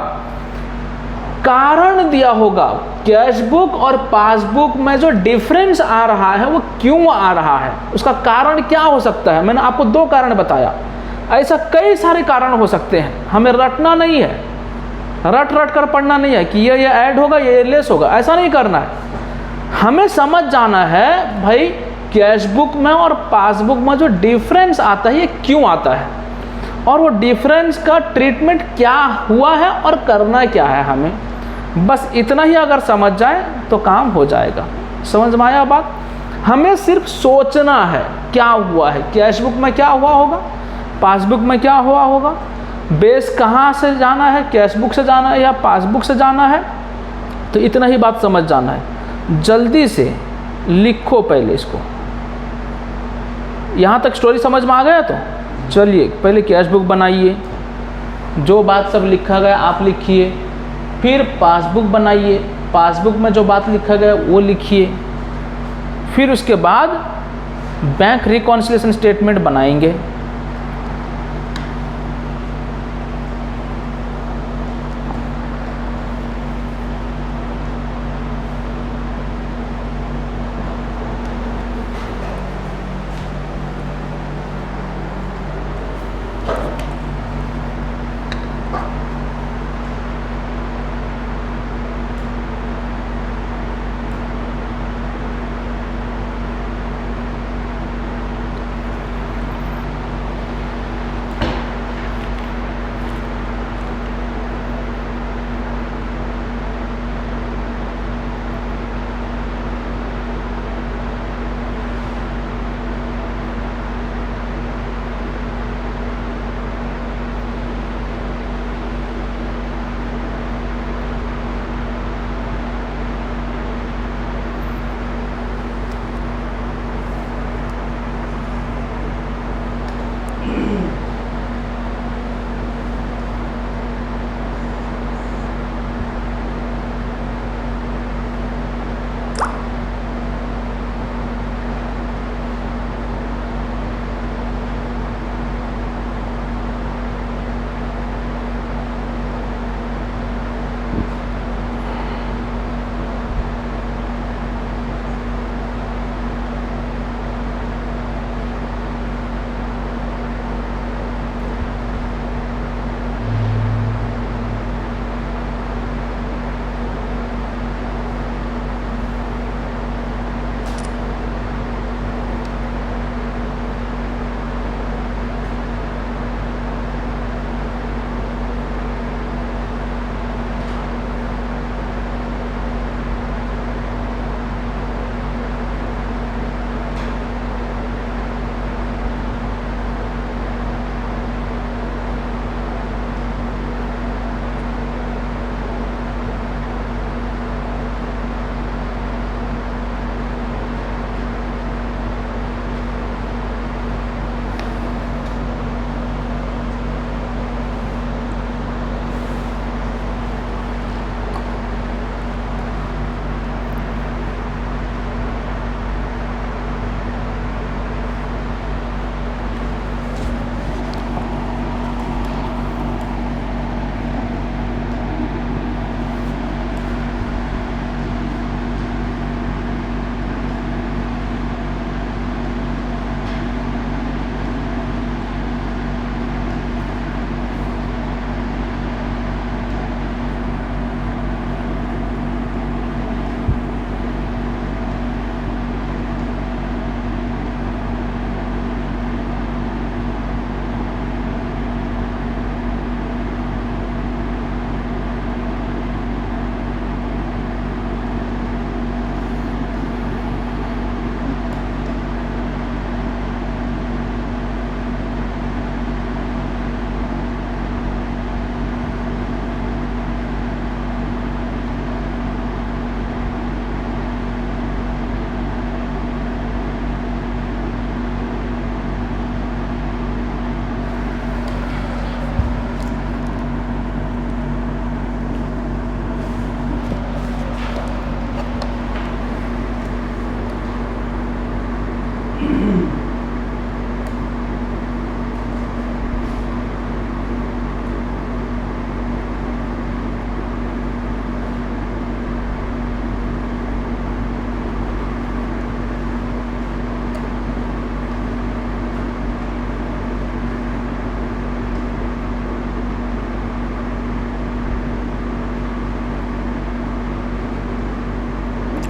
कारण दिया होगा कैश बुक और पासबुक में जो डिफरेंस आ रहा है वो क्यों आ रहा है, उसका कारण क्या हो सकता है। मैंने आपको दो कारण बताया, ऐसा कई सारे कारण हो सकते हैं, हमें रटना नहीं है, रट कर पढ़ना नहीं है कि ये ऐड होगा ये लेस होगा, ऐसा नहीं करना है। हमें समझ जाना है भाई कैश बुक में और पासबुक में जो डिफरेंस आता है ये क्यों आता है, और वो डिफरेंस का ट्रीटमेंट क्या हुआ है और करना क्या है हमें। बस इतना ही अगर समझ जाए तो काम हो जाएगा। समझ में आया बात? हमें सिर्फ सोचना है क्या हुआ है, कैश बुक में क्या हुआ होगा, पासबुक में क्या हुआ होगा, बेस कहाँ से जाना है, कैश बुक से जाना है या पासबुक से जाना है, तो इतना ही बात समझ जाना है। जल्दी से लिखो पहले इसको। यहाँ तक स्टोरी समझ में आ गया? तो चलिए पहले कैश बुक बनाइए, जो बात सब लिखा गया आप लिखिए, फिर पासबुक बनाइए, पासबुक में जो बात लिखा गया वो लिखिए, फिर उसके बाद बैंक रिकॉन्सिलिएशन स्टेटमेंट बनाएंगे।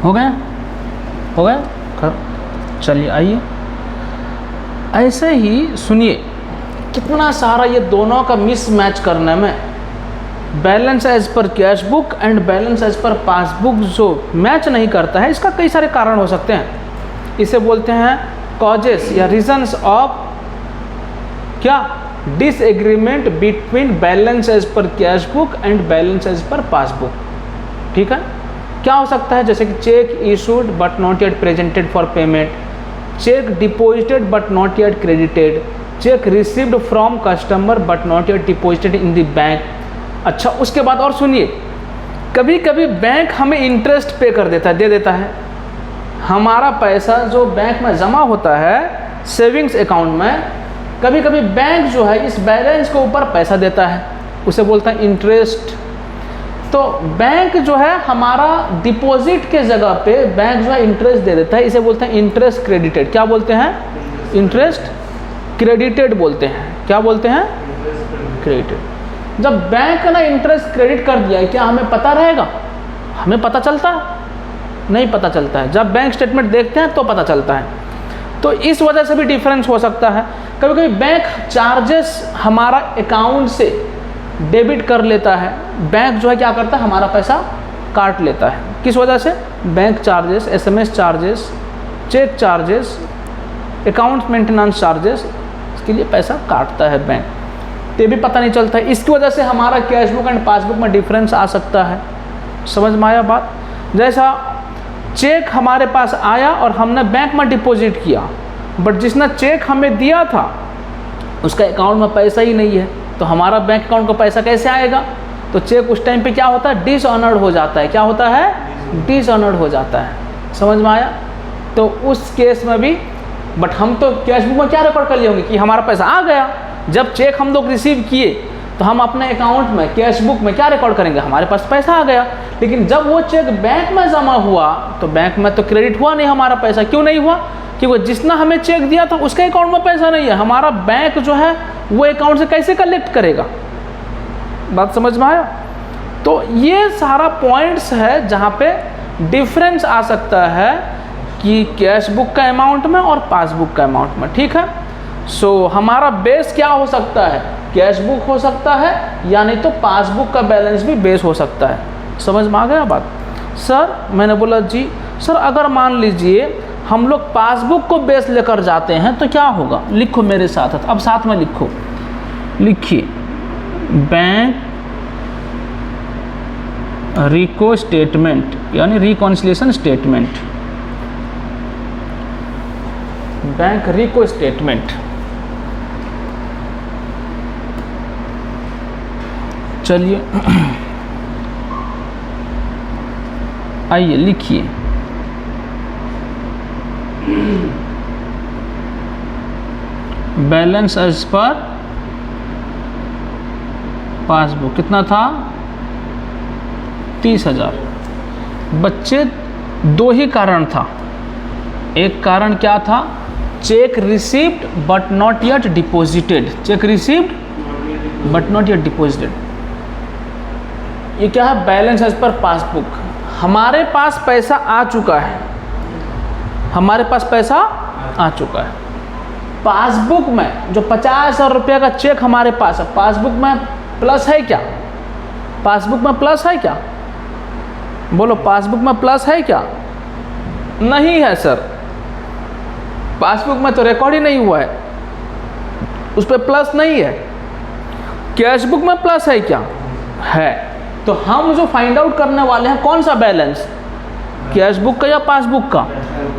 हो गया, हो गया। चलिए आइए, ऐसे ही सुनिए कितना सारा ये दोनों का मिसमैच करने में, balance as per cash book and balance as per passbook जो मैच नहीं करता है, इसका कई सारे कारण हो सकते हैं। इसे बोलते हैं कॉजेस या रीजंस ऑफ क्या, disagreement between balance as per cash book and balance as per passbook. ठीक है, क्या हो सकता है, जैसे कि cheque issued but not yet presented for payment, cheque deposited but not yet credited, cheque received from customer but not yet deposited in the bank. अच्छा, उसके बाद और सुनिए, कभी कभी बैंक हमें इंटरेस्ट पे कर देता है, दे देता है। हमारा पैसा जो बैंक में जमा होता है सेविंग्स अकाउंट में, कभी कभी बैंक जो है इस बैलेंस के ऊपर पैसा देता है, उसे बोलता है इंटरेस्ट। तो बैंक जो है हमारा डिपॉजिट के जगह पे बैंक जो है इंटरेस्ट दे देता है, इसे बोलते हैं इंटरेस्ट क्रेडिटेड। क्या बोलते हैं, इंटरेस्ट क्रेडिटेड बोलते हैं। क्या बोलते हैं, क्रेडिटेड। जब बैंक ने इंटरेस्ट क्रेडिट कर दिया, क्या हमें पता रहेगा, हमें पता चलता है, नहीं पता चलता है। जब बैंक स्टेटमेंट देखते हैं तो पता चलता है। तो इस वजह से भी डिफरेंस हो सकता है। कभी कभी बैंक चार्जेस हमारा अकाउंट से डेबिट कर लेता है, बैंक जो है क्या करता है, हमारा पैसा काट लेता है। किस वजह से, bank charges, SMS charges, cheque charges, account maintenance charges, इसके लिए पैसा काटता है बैंक। तो ये भी पता नहीं चलता है। इसकी वजह से हमारा कैश बुक एंड पासबुक में डिफरेंस आ सकता है। समझ में आया बात। जैसा चेक हमारे पास आया और हमने बैंक में डिपॉजिट किया, बट जिसने चेक हमें दिया था उसका अकाउंट में पैसा ही नहीं है, तो हमारा बैंक अकाउंट को पैसा कैसे आएगा। तो चेक उस टाइम पे क्या होता है, डिसऑनर्ड हो जाता है। क्या होता है, डिसऑनर्ड हो जाता है। समझ में आया। तो उस केस में भी, बट हम तो कैश बुक में क्या रिकॉर्ड कर लिए होंगे कि हमारा पैसा आ गया। जब चेक हम लोग रिसीव किए तो हम अपने अकाउंट में कैश बुक में क्या रिकॉर्ड करेंगे, हमारे पास पैसा आ गया। लेकिन जब वो चेक बैंक में जमा हुआ तो बैंक में तो क्रेडिट हुआ नहीं हमारा पैसा। क्यों नहीं हुआ, क्योंकि जिसने हमें चेक दिया था उसके अकाउंट में पैसा नहीं है। हमारा बैंक जो है वो अकाउंट से कैसे कलेक्ट करेगा। बात समझ में आया। तो ये सारा पॉइंट्स है जहाँ पे डिफरेंस आ सकता है कि कैश बुक का अमाउंट में और पासबुक का अमाउंट में। ठीक है। सो हमारा बेस क्या हो सकता है, कैश बुक हो सकता है, या नहीं तो पासबुक का बैलेंस भी बेस हो सकता है। समझ में आ गया बात। सर मैंने बोला जी सर, अगर मान लीजिए हम लोग पासबुक को बेस लेकर जाते हैं तो क्या होगा, लिखो मेरे साथ। अब साथ में लिखो, लिखिए बैंक रिको स्टेटमेंट यानी रिकॉन्सिलिएशन स्टेटमेंट, बैंक रिको स्टेटमेंट। चलिए आइए लिखिए बैलेंस एज पर पासबुक कितना था, 30,000। बच्चे दो ही कारण था। एक कारण क्या था, check received but not yet deposited, check received but not yet deposited. ये क्या है, बैलेंस एज पर पासबुक। हमारे पास पैसा आ चुका है, हमारे पास पैसा आ चुका है। पासबुक में जो 50,000 रुपये का चेक हमारे पास है, पासबुक में प्लस है क्या, पासबुक में प्लस है क्या, बोलो पासबुक में प्लस है क्या, नहीं है सर, पासबुक में तो रिकॉर्ड ही नहीं हुआ है, उस पर प्लस नहीं है। कैश बुक में प्लस है क्या, है। तो हम जो फाइंड आउट करने वाले हैं कौन सा बैलेंस, कैश बुक का या पासबुक का।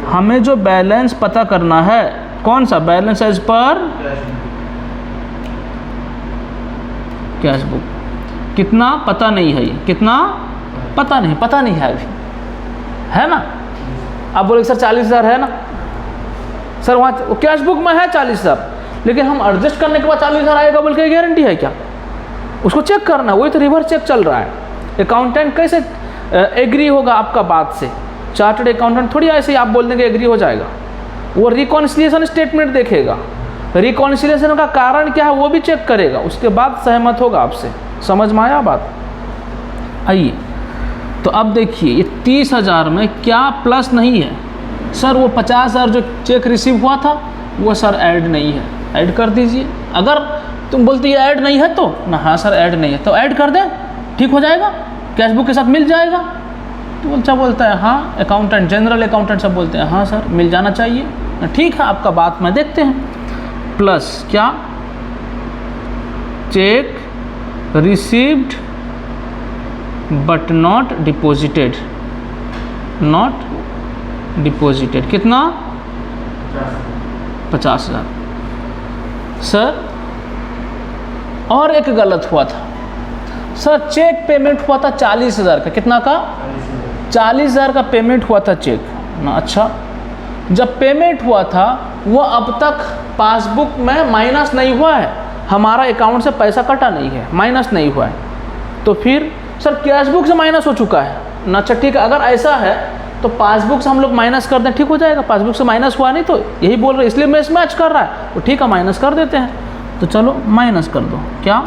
हमें जो बैलेंस पता करना है कौन सा, balance as per cash book. कितना पता नहीं है, ये कितना पता नहीं है अभी, है ना। आप बोले सर 40,000 है ना, सर वहाँ कैश बुक में है 40,000, लेकिन हम एडजस्ट करने के बाद 40,000 आएगा बोल के गारंटी है क्या, उसको चेक करना। वही तो रिवर्स चेक चल रहा है। अकाउंटेंट कैसे एग्री होगा आपका बात से, चार्टर्ड अकाउंटेंट थोड़ी ऐसे ही आप बोल देंगे एग्री हो जाएगा। वो रिकॉन्सिलिएशन स्टेटमेंट देखेगा, रिकॉन्सिलिएशन का कारण क्या है वो भी चेक करेगा, उसके बाद सहमत होगा आपसे। समझ में आया बात। आइए तो अब देखिए ये 30,000 में क्या प्लस नहीं है सर? वो 50,000 जो चेक रिसीव हुआ था वो सर ऐड नहीं है, ऐड कर दीजिए। अगर तुम बोलते ये ऐड नहीं है तो ना, हाँ सर ऐड नहीं है तो ऐड कर दें, ठीक हो जाएगा, कैश बुक के साथ मिल जाएगा। तो बच्चा बोलता है हाँ, अकाउंटेंट जनरल अकाउंटेंट सब बोलते हैं हाँ सर मिल जाना चाहिए। ठीक है आपका बात में देखते हैं। प्लस क्या, check received but not deposited, not deposited, कितना? 50,000। सर और एक गलत हुआ था सर, चेक पेमेंट हुआ था 40,000 का, कितना का? 40,000 का पेमेंट हुआ था चेक ना। अच्छा, जब पेमेंट हुआ था वो अब तक पासबुक में माइनस नहीं हुआ है, हमारा अकाउंट से पैसा कटा नहीं है, माइनस नहीं हुआ है, तो फिर सर कैश बुक से माइनस हो चुका है ना। अच्छा ठीक है, अगर ऐसा है तो पासबुक से हम लोग माइनस कर दें, ठीक हो जाएगा। पासबुक से माइनस हुआ नहीं तो यही बोल रहे, इसलिए मैं मैच कर रहा है, तो ठीक है माइनस कर देते हैं। तो चलो माइनस कर दो, क्या?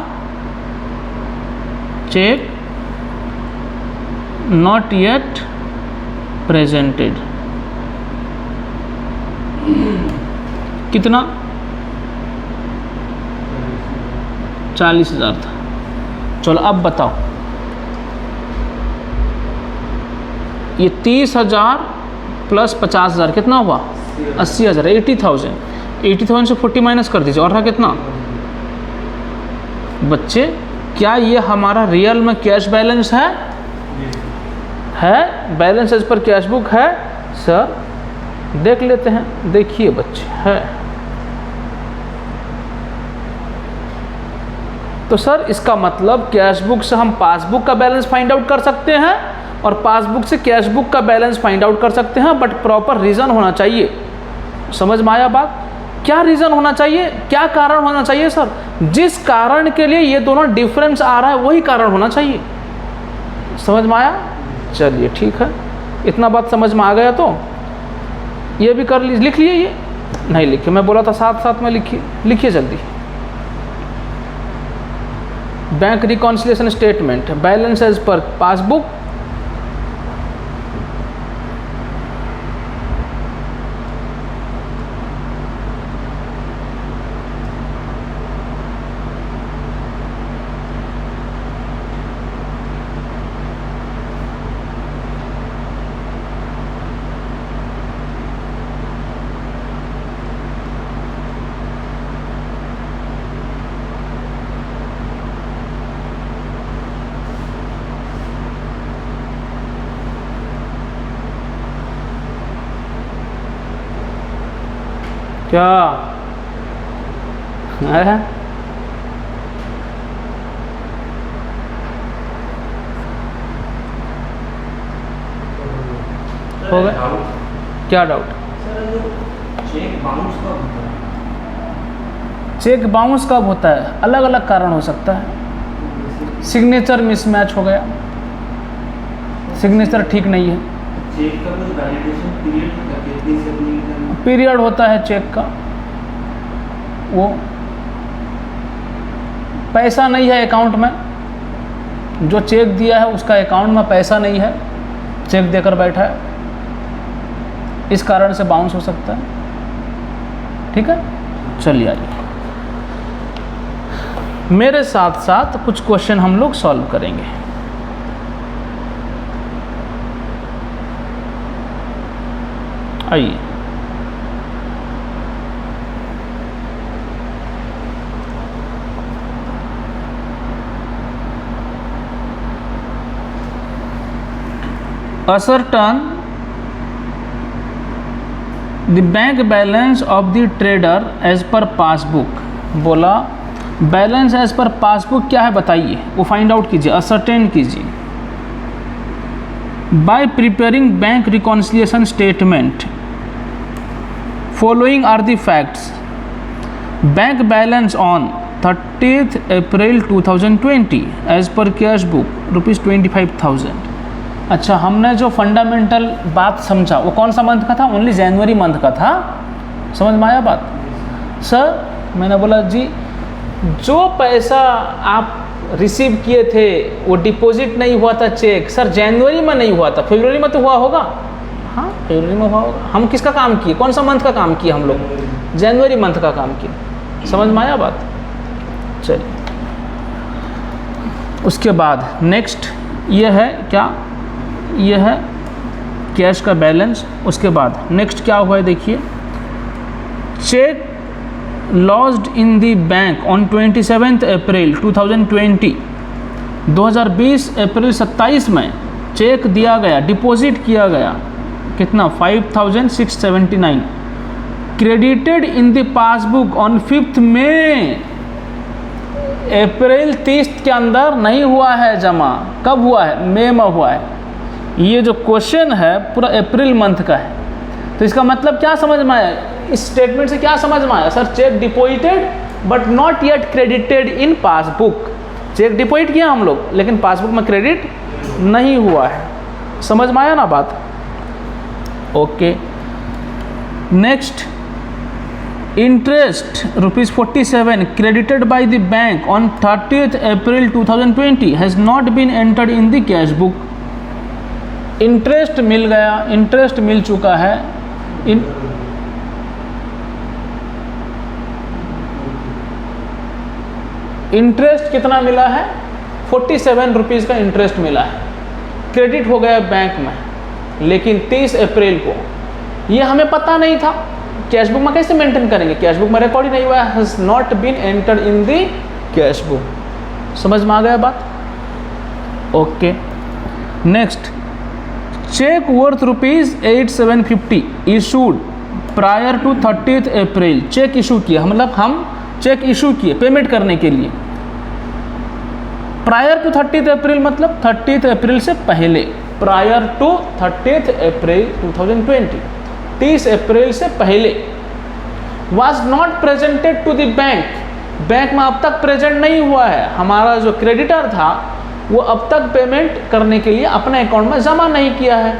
चेक नॉट येट प्रेजेंटेड, कितना? 40,000 था। चलो अब बताओ, ये 30,000 प्लस 50,000 कितना हुआ? 80,000, 80,000। 80,000 से 40 माइनस कर दीजिए, और रहा कितना? बच्चे क्या ये हमारा रियल में कैश बैलेंस है? है, balance as per cash book है सर, देख लेते हैं। देखिए बच्चे है, तो सर इसका मतलब कैश बुक से हम पासबुक का बैलेंस फाइंड आउट कर सकते हैं और पासबुक से कैश बुक का बैलेंस फाइंड आउट कर सकते हैं, बट प्रॉपर रीज़न होना चाहिए। समझ में आया बात? क्या रीज़न होना चाहिए, क्या कारण होना चाहिए सर? जिस कारण के लिए ये दोनों डिफरेंस आ रहा है वही कारण होना चाहिए। समझ में आया? चलिए ठीक है, इतना बात समझ में आ गया तो ये भी कर लीजिए। लिख लिए? ये नहीं लिखे, मैं बोला था साथ साथ में लिखिए, लिखिए जल्दी। Bank reconciliation statement, balance as per passbook, क्या है? हो गया? क्या डाउट? चेक बाउंस कब होता है? चेक बाउंस कब होता है? अलग अलग कारण हो सकता है। सिग्नेचर मिसमैच हो गया, सिग्नेचर ठीक नहीं है। चेक का कुछ वैलिडेशन पीरियड होता है, कितनी से कितनी करना? पीरियड होता है चेक का, वो पैसा नहीं है अकाउंट में, जो चेक दिया है उसका अकाउंट में पैसा नहीं है, चेक देकर बैठा है, इस कारण से बाउंस हो सकता है। ठीक है, चलिए आइए, मेरे साथ साथ कुछ क्वेश्चन हम लोग सॉल्व करेंगे। आइए, ascertain the bank balance of the trader as per passbook। बोला बैलेंस एज पर पासबुक क्या है बताइए, वो फाइंड आउट कीजिए, असर्टेन कीजिए। By preparing bank reconciliation statement, following are the facts. Bank balance on 30th April 2020 as per cash book ₹25,000। अच्छा, हमने जो फंडामेंटल बात समझा वो कौन सा मंथ का था? ओनली जनवरी मंथ का था। समझ में आया बात? सर मैंने बोला जी, जो पैसा आप रिसीव किए थे, वो डिपॉजिट नहीं हुआ था चेक। सर जनवरी में नहीं हुआ था, फरवरी में तो हुआ होगा। हाँ फरवरी में हुआ होगा। हम किसका काम किए, कौन सा मंथ का काम किए हम लोग? जनवरी मंथ का काम किए। समझ में आया बात? चलिए उसके बाद नेक्स्ट ये है क्या, ये है कैश का बैलेंस। उसके बाद नेक्स्ट क्या हुआ है देखिए, cheque lodged in the bank on 27 April 2020, 2020 अप्रैल 27 में चेक दिया गया, डिपॉजिट किया गया कितना 5679, credited in the passbook on 5 मई। अप्रैल 30 के अंदर नहीं हुआ है जमा, कब हुआ है? मई में हुआ है। ये जो क्वेश्चन है पूरा अप्रैल मंथ का है, तो इसका मतलब क्या समझ में आया? इस स्टेटमेंट से क्या समझ में आया? Sir cheque deposited but not yet credited in passbook. Cheque deposit किया हम लोग, लेकिन पासबुक में क्रेडिट नहीं हुआ है। समझ में आया ना बात? Okay next, interest ₹47 credited by the bank on 30th April 2020 has not been entered in the cash book. Interest मिल गया, इंटरेस्ट मिल चुका है। इंटरेस्ट कितना मिला है? 47 रुपीज़ का इंटरेस्ट मिला है, क्रेडिट हो गया बैंक में, लेकिन 30 अप्रैल को ये हमें पता नहीं था। कैश बुक में कैसे मेंटेन करेंगे? कैश बुक में रिकॉर्ड ही नहीं हुआ है, has not been entered in the cash book. समझ में आ गया बात? Okay next, cheque worth ₹8750 issued prior to 30th April. Cheque issue किया, मतलब हम चेक इशू किए पेमेंट करने के लिए। प्रायर टू 30th अप्रैल मतलब 30th अप्रैल से पहले, प्रायर टू 30th अप्रैल 2020, 30 अप्रैल से पहले। Was not presented to the bank, bank में अब तक प्रेजेंट नहीं हुआ है। हमारा जो क्रेडिटर था वो अब तक पेमेंट करने के लिए अपने अकाउंट में जमा नहीं किया है,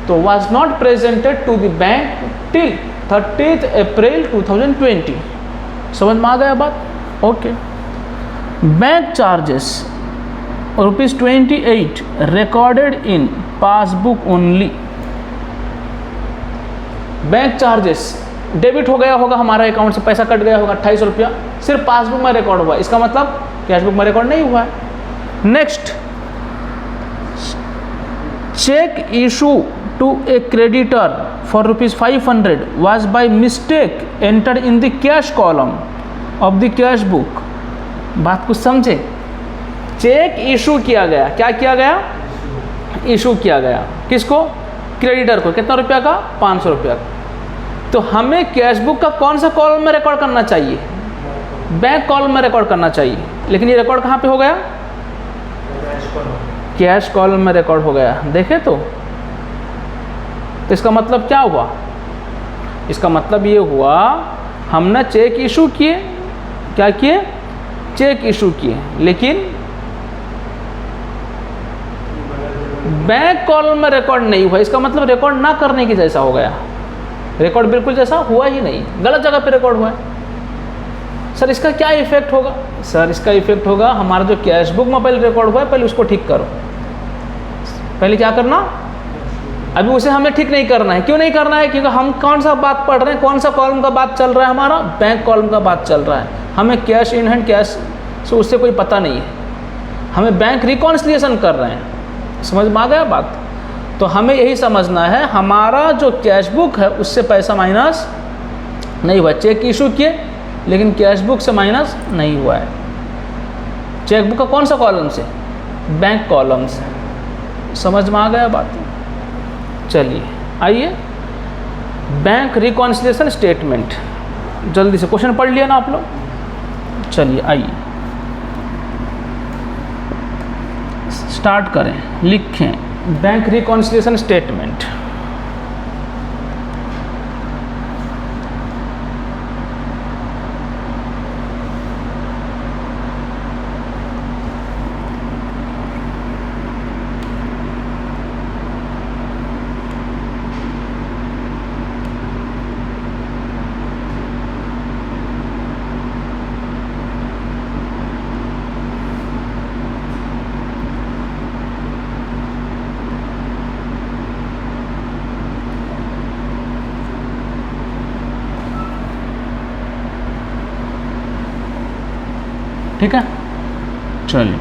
तो was not presented to the bank till 30th April 2020। समझ में आ गया बात? Okay bank charges ₹28 recorded in passbook only. Bank charges debit हो गया होगा, हमारा अकाउंट से पैसा कट गया होगा 2800 रुपया, सिर्फ पासबुक में रिकॉर्ड हुआ, इसका मतलब कैश बुक में रिकॉर्ड नहीं हुआ है। Next, cheque issue to a creditor for ₹500 was by mistake enter in the cash column of the cash book. बात कुछ समझे? चेक इशू किया गया, क्या किया गया? इशू किया गया। किसको? क्रेडिटर को। कितना रुपया का? 500 रुपया का। तो हमें कैश बुक का कौन सा कॉलम में रिकॉर्ड करना चाहिए? बैंक कॉलम में रिकॉर्ड करना चाहिए, लेकिन ये रिकॉर्ड कहाँ पे हो गया? कैश कॉलम में रिकॉर्ड हो गया। देखे तो इसका मतलब क्या हुआ? इसका मतलब ये हुआ हमने चेक इशू किए, क्या किए? चेक इशू किए, लेकिन बैंक कॉलम में रिकॉर्ड नहीं हुआ। इसका मतलब रिकॉर्ड ना करने की जैसा हो गया, रिकॉर्ड बिल्कुल जैसा हुआ ही नहीं, गलत जगह पे रिकॉर्ड हुआ है। सर इसका क्या इफेक्ट होगा? सर इसका इफेक्ट होगा, हमारा जो कैश बुक में पहले रिकॉर्ड हुआ है पहले उसको ठीक करो। पहले क्या करना? अभी उसे हमें ठीक नहीं करना है। क्यों नहीं करना है? क्योंकि हम कौन सा बात पढ़ रहे हैं, कौन सा कॉलम का बात चल रहा है? हमारा बैंक कॉलम का बात चल रहा है। हमें कैश इन हैंड, कैश से उससे कोई पता नहीं है, हमें बैंक रिकॉन्सिलिएशन कर रहे हैं। समझ में आ गया बात? तो हमें यही समझना है, हमारा जो कैश बुक है उससे पैसा माइनस नहीं हुआ। चेक इशू किए लेकिन कैश बुक से माइनस नहीं हुआ है। चेक बुक का कौन सा कॉलम से? बैंक कॉलम से। समझ में आ गया बात? चलिए आइए, बैंक रिकॉन्सिलिएशन स्टेटमेंट जल्दी से क्वेश्चन पढ़ लिया ना आप लोग? चलिए आइए स्टार्ट करें। लिखें बैंक रिकॉन्सिलिएशन स्टेटमेंट। ठीक है, चलिए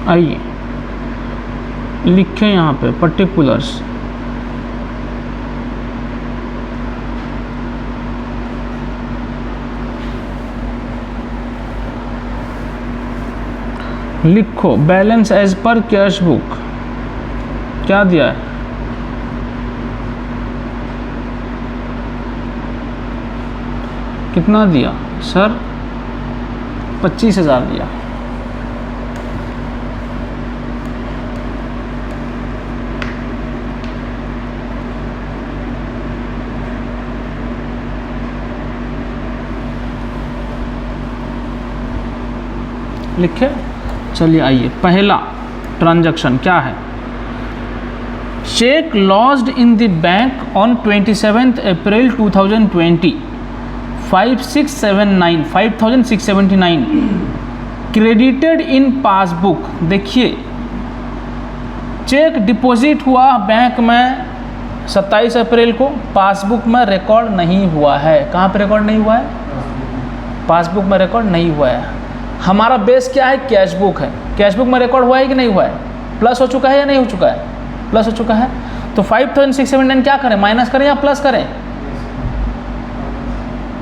आइए लिखें यहाँ पे पर्टिकुलर्स। लिखो balance as per cash book, क्या दिया है? कितना दिया सर? 25,000 दिया। लिखे, चलिए आइए पहला ट्रांजैक्शन क्या है? Cheque lodged in the bank on 27 April 2020 5679 credited in passbook. देखिए चेक डिपॉजिट हुआ बैंक में 27 अप्रैल को, पासबुक में रिकॉर्ड नहीं हुआ है। कहाँ पे रिकॉर्ड नहीं हुआ है? पासबुक में रिकॉर्ड नहीं हुआ है। हमारा बेस क्या है? कैश बुक है। कैश बुक में रिकॉर्ड हुआ है कि नहीं हुआ है? प्लस हो चुका है या नहीं हो चुका है? प्लस हो चुका है। तो 5679 क्या करें? माइनस करें या प्लस करें?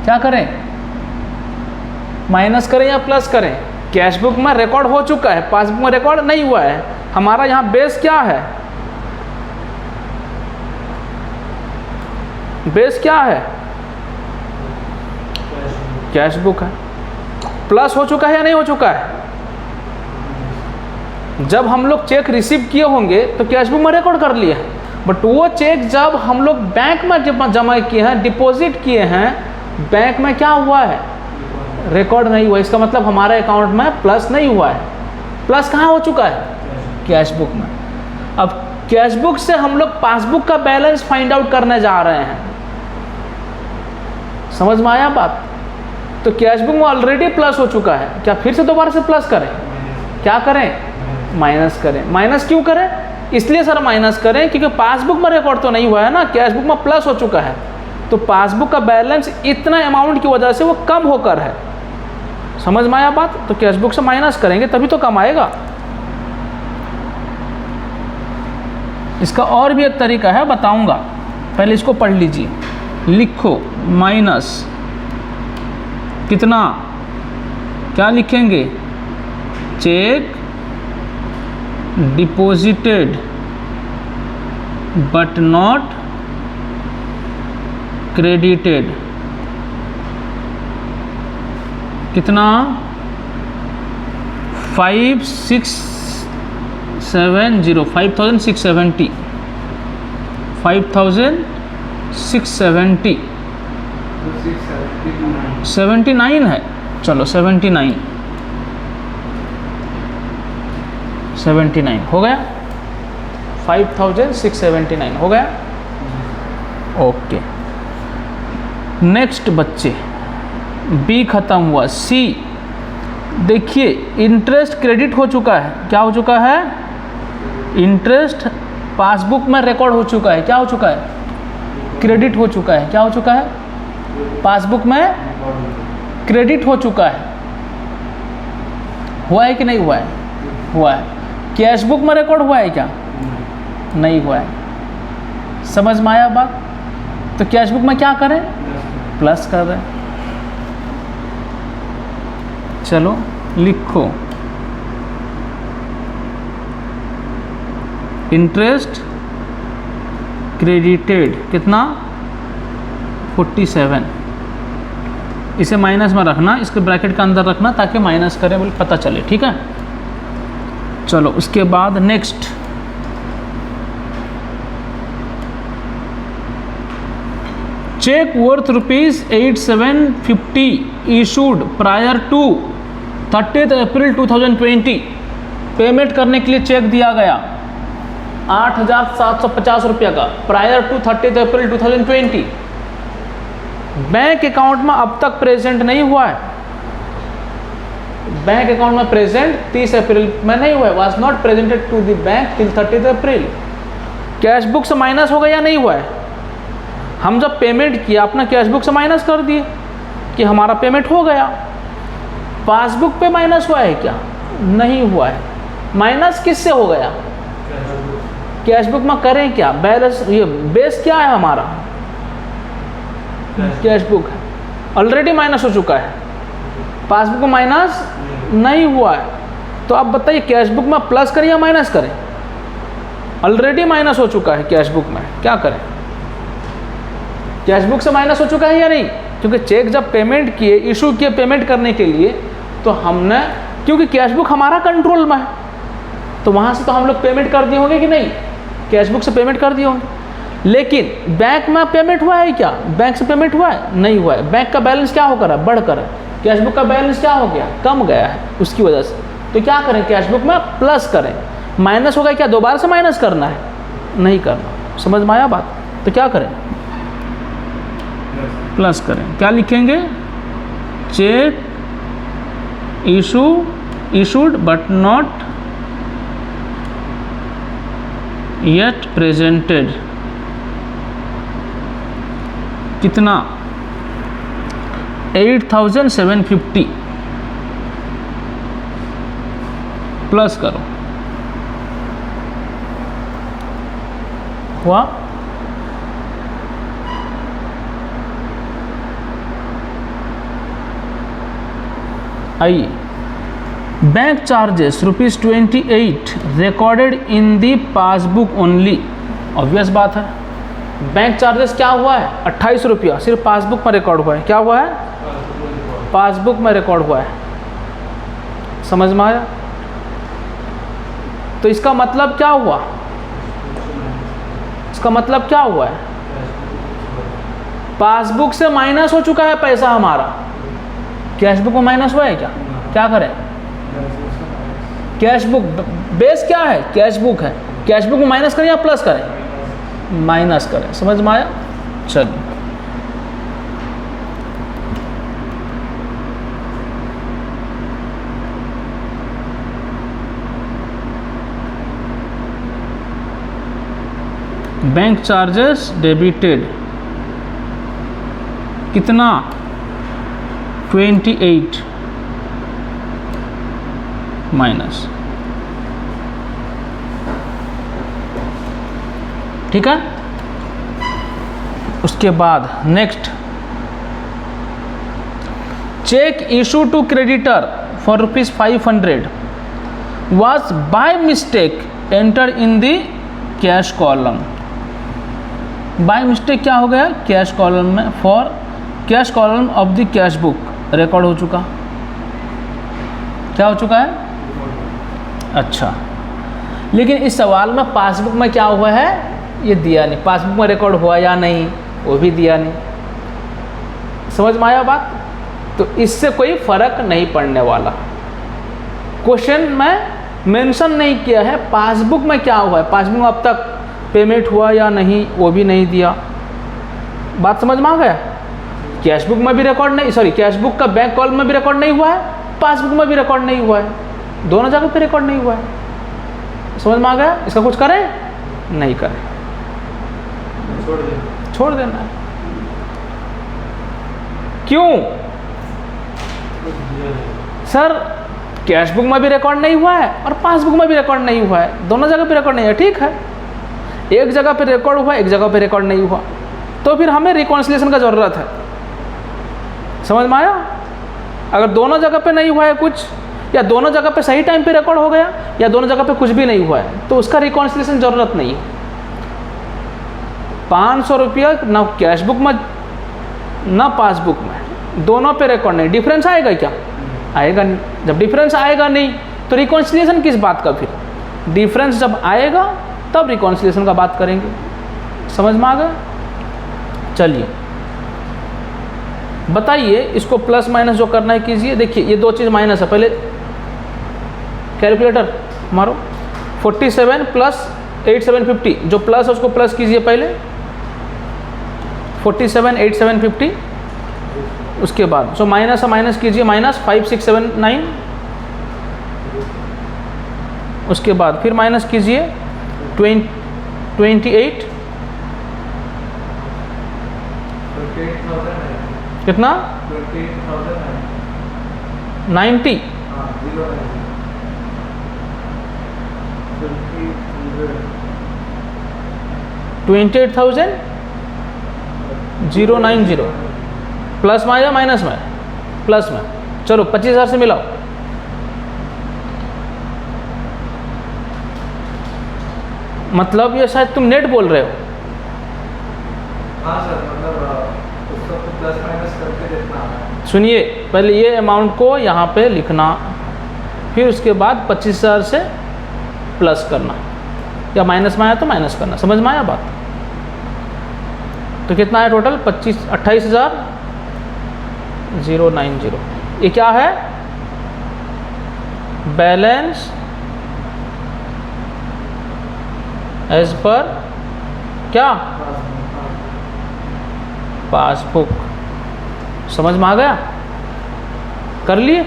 क्या करें? माइनस करें या प्लस करें? कैश बुक में रिकॉर्ड हो चुका है, पासबुक में रिकॉर्ड नहीं हुआ है। हमारा यहाँ बेस क्या है? बेस क्या है? कैश बुक है। प्लस हो चुका है या नहीं हो चुका है? जब हम लोग चेक रिसीव किए होंगे तो कैश बुक में रिकॉर्ड कर लिए हैं, बट वो चेक जब हम लोग बैंक में जमा किए हैं, डिपॉजिट किए हैं, बैंक में क्या हुआ है? रिकॉर्ड नहीं हुआ। इसका मतलब हमारे अकाउंट में प्लस नहीं हुआ है। प्लस कहाँ हो चुका है? कैश बुक में। अब कैश बुक से हम लोग पासबुक का बैलेंस फाइंड आउट करने जा रहे हैं। समझ में आया बात? तो कैश बुक में ऑलरेडी प्लस हो चुका है, क्या फिर से दोबारा से प्लस करें? क्या करें? माइनस करें। माइनस क्यों करें? इसलिए सर माइनस करें क्योंकि पासबुक में रिकॉर्ड तो नहीं हुआ है ना, कैश बुक में प्लस हो चुका है। तो पासबुक का बैलेंस इतना अमाउंट की वजह से वो कम होकर है। समझ में आया बात? तो कैश बुक से माइनस करेंगे तभी तो कम आएगा। इसका और भी एक तरीका है, बताऊंगा, पहले इसको पढ़ लीजिए। लिखो माइनस कितना, क्या लिखेंगे? Check deposited but not credited. कितना? 5670 5670 5670 79 है। चलो 79 हो गया। 5679 हो गया। ओके, नेक्स्ट बच्चे, बी खत्म हुआ। सी देखिए इंटरेस्ट क्रेडिट हो चुका है। क्या हो चुका है? इंटरेस्ट पासबुक में रिकॉर्ड हो चुका है। क्या हो चुका है? क्रेडिट हो चुका है। क्या हो चुका है? पासबुक में क्रेडिट हो चुका है। हुआ है कि नहीं हुआ है? हुआ है। कैश बुक में रिकॉर्ड हुआ है क्या? नहीं हुआ है। समझ में आया बात? तो कैश बुक में क्या करें? प्लस कर दें। चलो लिखो इंटरेस्ट क्रेडिटेड कितना? 47। इसे माइनस में रखना, इसके ब्रैकेट के अंदर रखना ताकि माइनस करें बोले पता चले। ठीक है, चलो उसके बाद next, cheque worth ₹8750 issued prior to 30 April 2020। Payment करने के लिए चेक दिया गया 8,750 रुपये का, prior to 30 April 2020। Bank account में अब तक प्रेजेंट नहीं हुआ है। बैंक अकाउंट में प्रेजेंट 30 अप्रैल में नहीं हुआ है, was not presented to the bank till 30 April. Cash book से माइनस हो गया या नहीं हुआ है? हम जब पेमेंट किया अपना कैश बुक से माइनस कर दिए कि हमारा पेमेंट हो गया। पासबुक पे माइनस हुआ है क्या? नहीं हुआ है। माइनस किससे हो गया? कैश बुक में करें क्या? बैलेंस, ये बेस क्या है हमारा? कैश बुक है, ऑलरेडी माइनस हो चुका है। पासबुक में माइनस नहीं हुआ है। तो अब बताइए कैश बुक में प्लस करें या माइनस करें? ऑलरेडी माइनस हो चुका है कैश बुक में, क्या करें? कैश बुक से माइनस हो चुका है या नहीं? क्योंकि चेक जब पेमेंट किए, इशू किए पेमेंट करने के लिए, तो हमने, क्योंकि कैश बुक हमारा कंट्रोल में है, तो वहाँ से तो हम लोग पेमेंट कर दिए होंगे कि नहीं? कैश बुक से पेमेंट कर दिए होंगे। लेकिन बैंक में पेमेंट हुआ है क्या? बैंक से पेमेंट हुआ है? नहीं हुआ है। बैंक का बैलेंस क्या होकर है? बढ़कर है। कैश बुक का बैलेंस क्या हो गया? कम गया है उसकी वजह से। तो क्या करें? कैश बुक में प्लस करें। माइनस हो गया, क्या दोबारा से माइनस करना है? नहीं करना। समझ में आया बात? तो क्या करें? प्लस करें। क्या लिखेंगे? Check issued but not yet presented. कितना? 8750 प्लस करो, हुआ? आइए, बैंक चार्जेस ₹28 रिकॉर्डेड इन दी पासबुक ओनली। ऑब्वियस बात है, बैंक चार्जेस क्या हुआ है? 28 रुपया सिर्फ पासबुक में रिकॉर्ड हुआ है। क्या हुआ है? पासबुक में रिकॉर्ड हुआ है। समझ में आया? तो इसका मतलब क्या हुआ? इसका मतलब क्या हुआ है? पासबुक से माइनस हो चुका है पैसा हमारा। कैश बुक में माइनस हुआ है क्या? क्या करें? कैश बुक बेस क्या है? कैश बुक है। कैश बुक में माइनस करें या प्लस करें? माइनस करें। समझ में आया? चलिए, बैंक चार्जेस डेबिटेड कितना? 28 माइनस। ठीक है। उसके बाद next, cheque issue to creditor for ₹500 was by mistake entered in the cash column. By mistake क्या हो गया? कैश कॉलम में, for cash column of the cash book record हो चुका। क्या हो चुका है? अच्छा, लेकिन इस सवाल में पासबुक में क्या हुआ है ये दिया नहीं। पासबुक में रिकॉर्ड हुआ या नहीं वो भी दिया नहीं। समझ में आया बात? तो इससे कोई फर्क नहीं पड़ने वाला। क्वेश्चन में मेंशन नहीं किया है पासबुक में क्या हुआ है, पासबुक में अब तक पेमेंट हुआ या नहीं वो भी नहीं दिया। बात समझ में आ गया? कैश बुक में भी रिकॉर्ड नहीं, सॉरी कैश बुक का बैंक कॉलम में भी रिकॉर्ड नहीं हुआ है, पासबुक में भी रिकॉर्ड नहीं हुआ है, दोनों जगह पे रिकॉर्ड नहीं हुआ है। समझ में आ गया? इसका कुछ करें? नहीं करें, छोड़ देना है। क्यों सर? कैश बुक में भी रिकॉर्ड नहीं हुआ है और पासबुक में भी रिकॉर्ड नहीं हुआ है, दोनों जगह पे रिकॉर्ड नहीं है। ठीक है, एक जगह पे रिकॉर्ड हुआ, एक जगह पे रिकॉर्ड नहीं हुआ, तो फिर हमें रिकॉन्सिलिएशन का ज़रूरत है। समझ में आया? अगर दोनों जगह पे नहीं हुआ है कुछ, या दोनों जगह पे सही टाइम पे रिकॉर्ड हो गया, या दोनों जगह पे कुछ भी नहीं हुआ है, तो उसका रिकॉन्सिलिएशन ज़रूरत नहीं है। 500 रुपया ना कैश बुक में ना पासबुक में, दोनों पे रिकॉर्ड नहीं, डिफरेंस आएगा क्या? आएगा नहीं। जब डिफरेंस आएगा नहीं तो रिकॉन्सिलिएशन किस बात का? फिर डिफरेंस जब आएगा तब रिकॉन्सिलिएशन का बात करेंगे। समझ में आ गया? चलिए बताइए, इसको प्लस माइनस जो करना है कीजिए। देखिए ये दो चीज़ माइनस है, पहले कैलकुलेटर मारो। 47 प्लस 8750, जो प्लस है उसको प्लस कीजिए पहले, 47 8750। उसके बाद जो माइनस है माइनस कीजिए, -5679 उसके बाद फिर माइनस कीजिए 28 कितना 90 28,090 प्लस में या माइनस में? प्लस में। चलो 25,000 से मिलाओ। मतलब ये शायद तुम नेट बोल रहे हो। हाँ सर, मतलब उसको प्लस माइनस करके देखना है। सुनिए, पहले ये अमाउंट को यहाँ पे लिखना, फिर उसके बाद 25,000 से प्लस करना, या माइनस में आया तो माइनस करना। समझ में आया बात? तो कितना है टोटल? 28,090। ये क्या है? बैलेंस एज पर क्या? पासबुक। समझ में आ गया? कर लिए?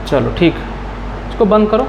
चलो ठीक, इसको बंद करो।